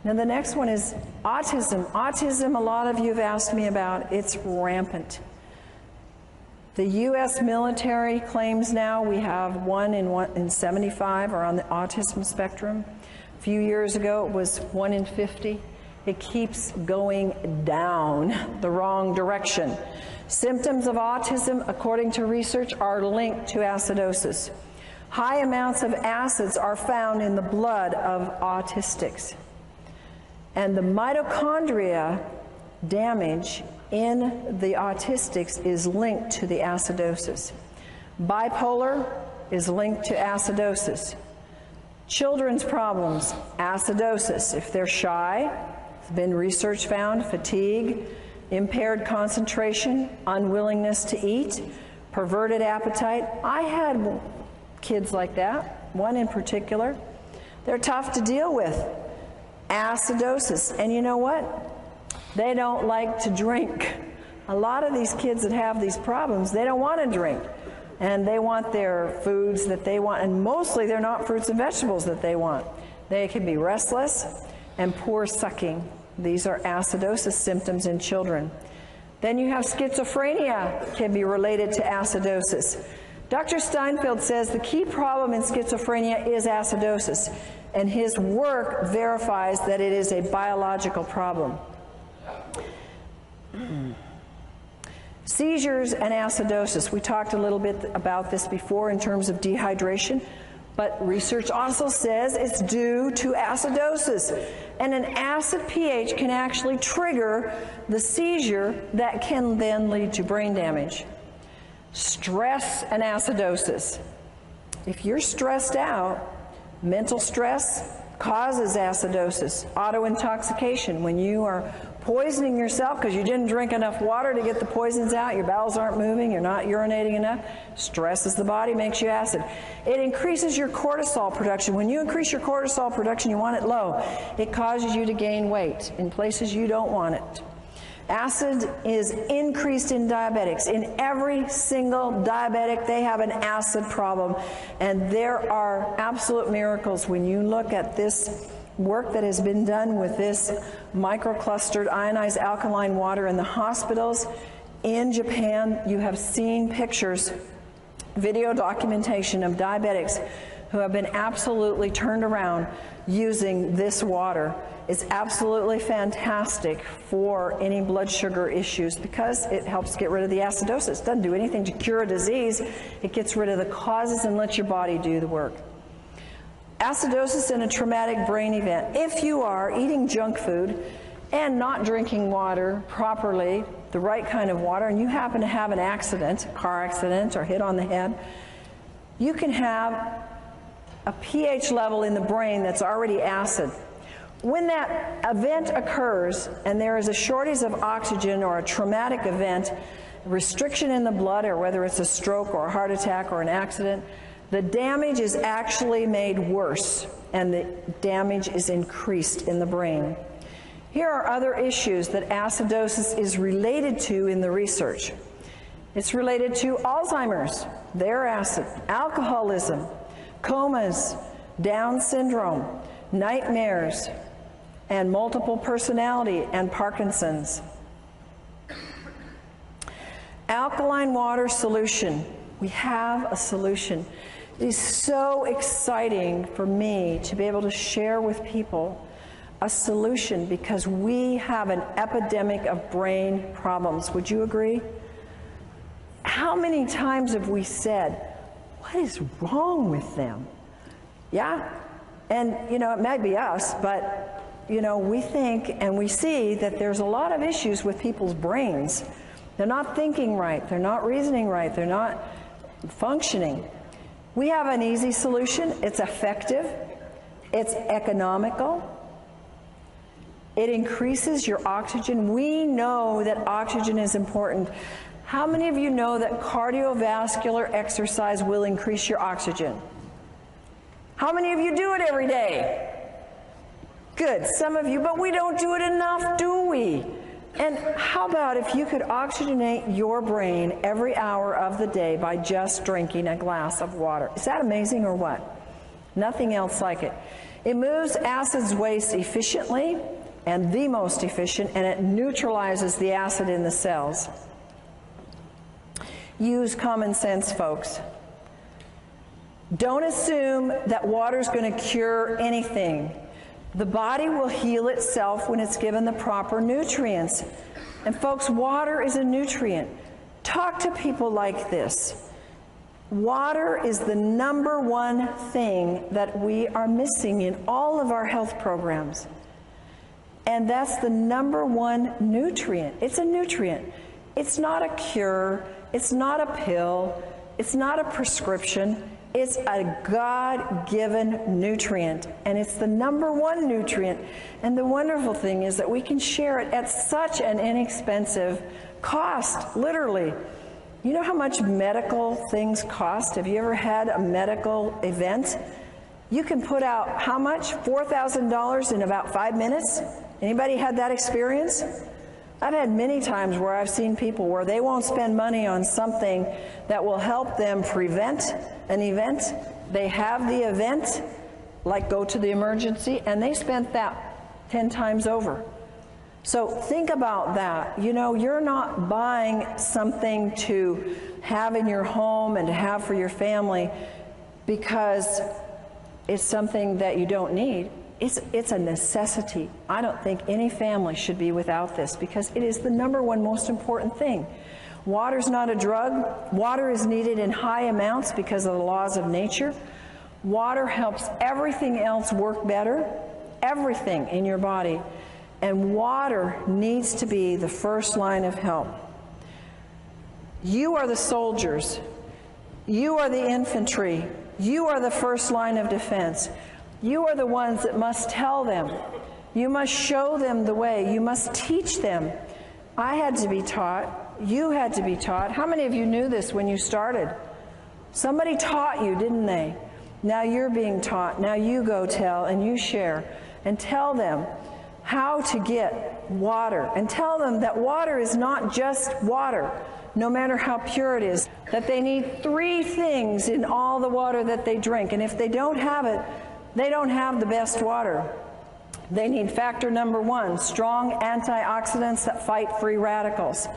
Now the next one is autism. Autism, a lot of you have asked me about. It's rampant. The U.S. military claims now we have 1 in 75 are on the autism spectrum. A few years ago it was 1 in 50. It keeps going down the wrong direction. Symptoms of autism, according to research, are linked to acidosis. High amounts of acids are found in the blood of autistics. And the mitochondria damage in the autistics is linked to the acidosis. Bipolar is linked to acidosis. Children's problems, acidosis. If they're shy, there's been research found, fatigue, impaired concentration, unwillingness to eat, perverted appetite. I had kids like that, one in particular. They're tough to deal with. Acidosis. And you know what? They don't like to drink. A lot of these kids that have these problems, they don't want to drink. And they want their foods that they want, and mostly they're not fruits and vegetables that they want. They can be restless and poor sucking. These are acidosis symptoms in children. Then you have schizophrenia, can be related to acidosis. Dr. Steinfeld says the key problem in schizophrenia is acidosis, and his work verifies that it is a biological problem. Seizures and acidosis. We talked a little bit about this before in terms of dehydration, but research also says it's due to acidosis. And an acid pH can actually trigger the seizure that can then lead to brain damage. Stress and acidosis. If you're stressed out, mental stress causes acidosis. Auto-intoxication, when you are poisoning yourself because you didn't drink enough water to get the poisons out, your bowels aren't moving, you're not urinating enough, stresses the body, makes you acid. It increases your cortisol production. When you increase your cortisol production, you want it low. It causes you to gain weight in places you don't want it. Acid is increased in diabetics. In every single diabetic, they have an acid problem. And there are absolute miracles when you look at this work that has been done with this microclustered ionized alkaline water in the hospitals. In Japan, you have seen pictures, video documentation of diabetics who have been absolutely turned around using this water. It's absolutely fantastic for any blood sugar issues because it helps get rid of the acidosis. It doesn't do anything to cure a disease. It gets rid of the causes and lets your body do the work. Acidosis in a traumatic brain event. If you are eating junk food and not drinking water properly, the right kind of water, and you happen to have an accident, a car accident or hit on the head, you can have a pH level in the brain that's already acid. When that event occurs and there is a shortage of oxygen or a traumatic event, restriction in the blood, or whether it's a stroke or a heart attack or an accident, the damage is actually made worse and the damage is increased in the brain. Here are other issues that acidosis is related to in the research. It's related to Alzheimer's, their acid, alcoholism, comas, Down syndrome, nightmares, and multiple personality and Parkinson's. Alkaline water solution. We have a solution. It is so exciting for me to be able to share with people a solution, because we have an epidemic of brain problems. Would you agree? How many times have we said, what is wrong with them? Yeah? And, you know, it might be us, but, you know, we think and we see that there's a lot of issues with people's brains. They're not thinking right, they're not reasoning right, they're not functioning. We have an easy solution. It's effective, it's economical, it increases your oxygen. We know that oxygen is important. How many of you know that cardiovascular exercise will increase your oxygen? How many of you do it every day? Good, some of you, but we don't do it enough, do we? And how about if you could oxygenate your brain every hour of the day by just drinking a glass of water? Is that amazing or what? Nothing else like it. It moves acids waste efficiently, and the most efficient, and it neutralizes the acid in the cells. Use common sense, folks. Don't assume that water's going to cure anything. The body will heal itself when it's given the proper nutrients. And folks, water is a nutrient. Talk to people like this. Water is the #1 thing that we are missing in all of our health programs. And that's the #1 nutrient. It's a nutrient. It's not a cure. It's not a pill. It's not a prescription. It's a God-given nutrient, and it's the #1 nutrient. And the wonderful thing is that we can share it at such an inexpensive cost, literally. You know how much medical things cost? Have you ever had a medical event? You can put out how much? $4,000 in about 5 minutes? Anybody had that experience? I've had many times where I've seen people where they won't spend money on something that will help them prevent an event. They have the event, like go to the emergency, and they spent that 10 times over. So think about that. You know, you're not buying something to have in your home and to have for your family because it's something that you don't need. It's a necessity. I don't think any family should be without this, because it is the #1 most important thing. Water's not a drug. Water is needed in high amounts because of the laws of nature. Water helps everything else work better, everything in your body. And water needs to be the first line of help. You are the soldiers. You are the infantry. You are the first line of defense. You are the ones that must tell them. You must show them the way. You must teach them. I had to be taught. You had to be taught. How many of you knew this when you started? Somebody taught you, didn't they? Now you're being taught. Now you go tell and you share and tell them how to get water, and tell them that water is not just water, no matter how pure it is, that they need 3 things in all the water that they drink, and if they don't have it, they don't have the best water. They need factor #1, strong antioxidants that fight free radicals.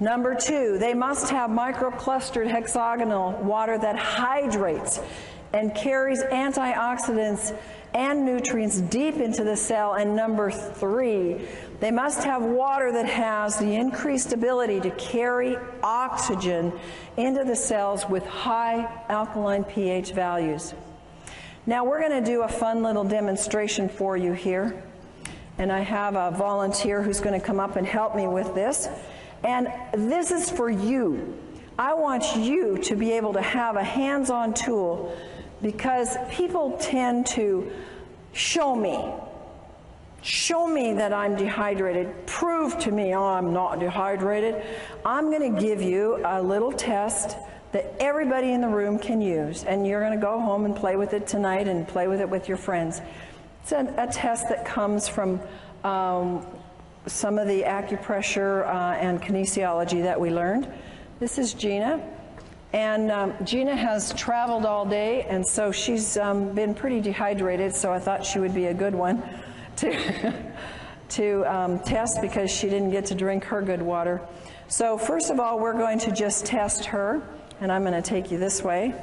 #2, they must have microclustered hexagonal water that hydrates and carries antioxidants and nutrients deep into the cell. And #3, they must have water that has the increased ability to carry oxygen into the cells with high alkaline pH values. Now we're going to do a fun little demonstration for you here, and I have a volunteer who's going to come up and help me with this. And this is for you. I want you to be able to have a hands-on tool, because people tend to show me. Show me that I'm dehydrated. Prove to me, oh, I'm not dehydrated. I'm going to give you a little test that everybody in the room can use, and you're going to go home and play with it tonight and play with it with your friends. It's a test that comes from some of the acupressure and kinesiology that we learned. This is Gina, and Gina has traveled all day, and so she's been pretty dehydrated, so I thought she would be a good one to test because she didn't get to drink her good water. So first of all, we're going to just test her, and I'm going to take you this way.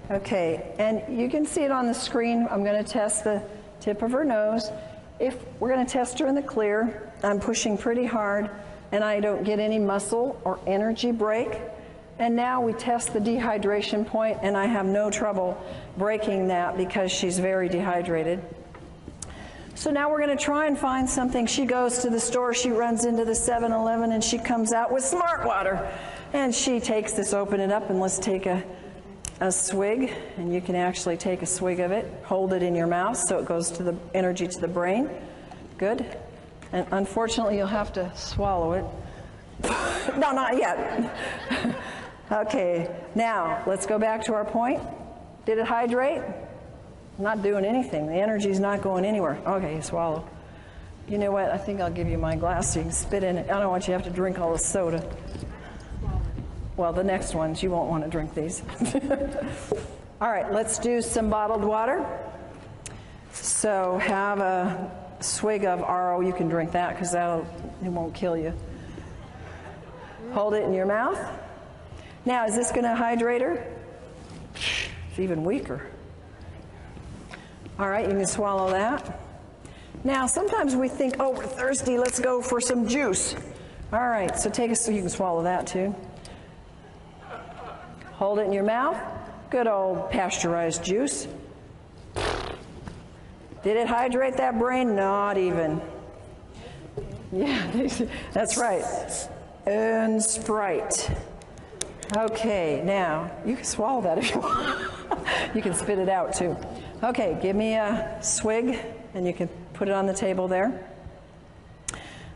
Okay, and you can see it on the screen. I'm going to test the tip of her nose. If we're going to test her in the clear, I'm pushing pretty hard, and I don't get any muscle or energy break. And now we test the dehydration point, and I have no trouble breaking that because she's very dehydrated. So now we're going to try and find something. She goes to the store, she runs into the 7-Eleven, and she comes out with Smart Water. And she takes this, open it up, and let's take a swig. And you can actually take a swig of it, hold it in your mouth so it goes to the energy to the brain. Good. And unfortunately, you'll have to swallow it. No, not yet. Okay, now let's go back to our point. Did it hydrate? Not doing anything. The energy's not going anywhere. Okay, you swallow. You know what? I think I'll give you my glass so you can spit in it. I don't want you to have to drink all the soda. Well, the next ones, you won't want to drink these. All right, let's do some bottled water. So have a swig of RO. You can drink that because it won't kill you. Hold it in your mouth. Now, is this going to hydrate her? It's even weaker. All right, you can swallow that. Now, sometimes we think, oh, we're thirsty, let's go for some juice. All right, so take a, you can swallow that too. Hold it in your mouth. Good old pasteurized juice. Did it hydrate that brain? Not even. Yeah, that's right. And Sprite. Okay, now, you can swallow that if you want. You can spit it out too. Okay, give me a swig, and you can put it on the table there.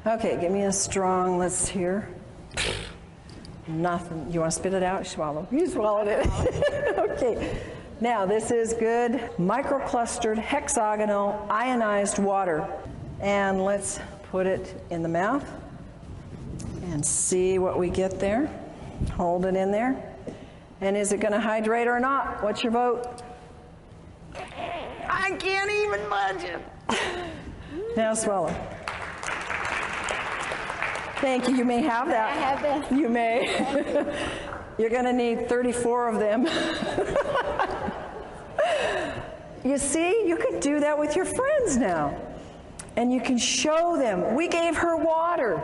Okay, give me a strong, let's hear. Nothing. You want to spit it out? Swallow. You swallowed it. Okay. Now, this is good microclustered hexagonal ionized water. And let's put it in the mouth and see what we get there. Hold it in there. And is it going to hydrate or not? What's your vote? I can't even budge it. Now swallow. Thank you. You may have that. I have that. You may. You're going to need 34 of them. You see, you could do that with your friends now. And you can show them. We gave her water.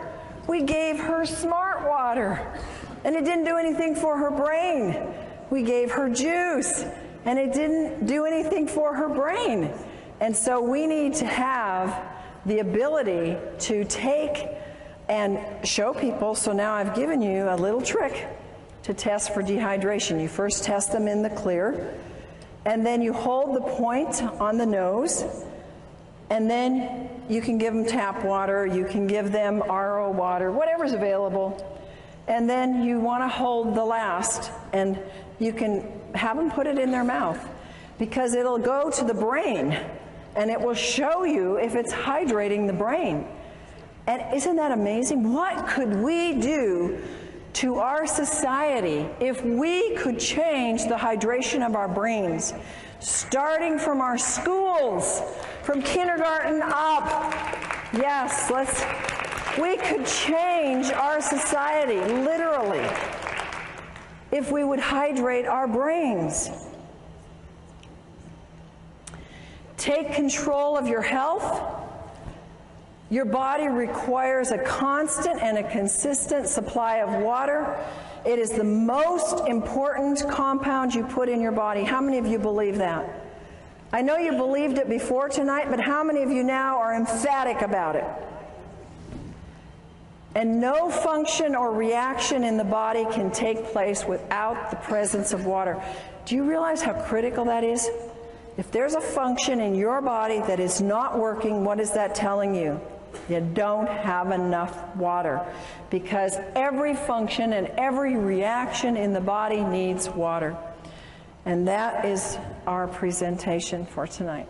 We gave her Smart Water. And it didn't do anything for her brain. We gave her juice. And it didn't do anything for her brain. And so we need to have the ability to take and show people. So now I've given you a little trick to test for dehydration. You first test them in the clear, and then you hold the point on the nose, and then you can give them tap water, you can give them RO water, whatever's available. And then you want to hold the last, and you can have them put it in their mouth, because it'll go to the brain, and it will show you if it's hydrating the brain. And isn't that amazing? What could we do to our society if we could change the hydration of our brains, starting from our schools, from kindergarten up? Yes, we could change our society, literally, if we would hydrate our brains. Take control of your health. Your body requires a constant and a consistent supply of water. It is the most important compound you put in your body. How many of you believe that? I know you believed it before tonight, but how many of you now are emphatic about it? And no function or reaction in the body can take place without the presence of water. Do you realize how critical that is? If there's a function in your body that is not working, what is that telling you? You don't have enough water, because every function and every reaction in the body needs water. And that is our presentation for tonight.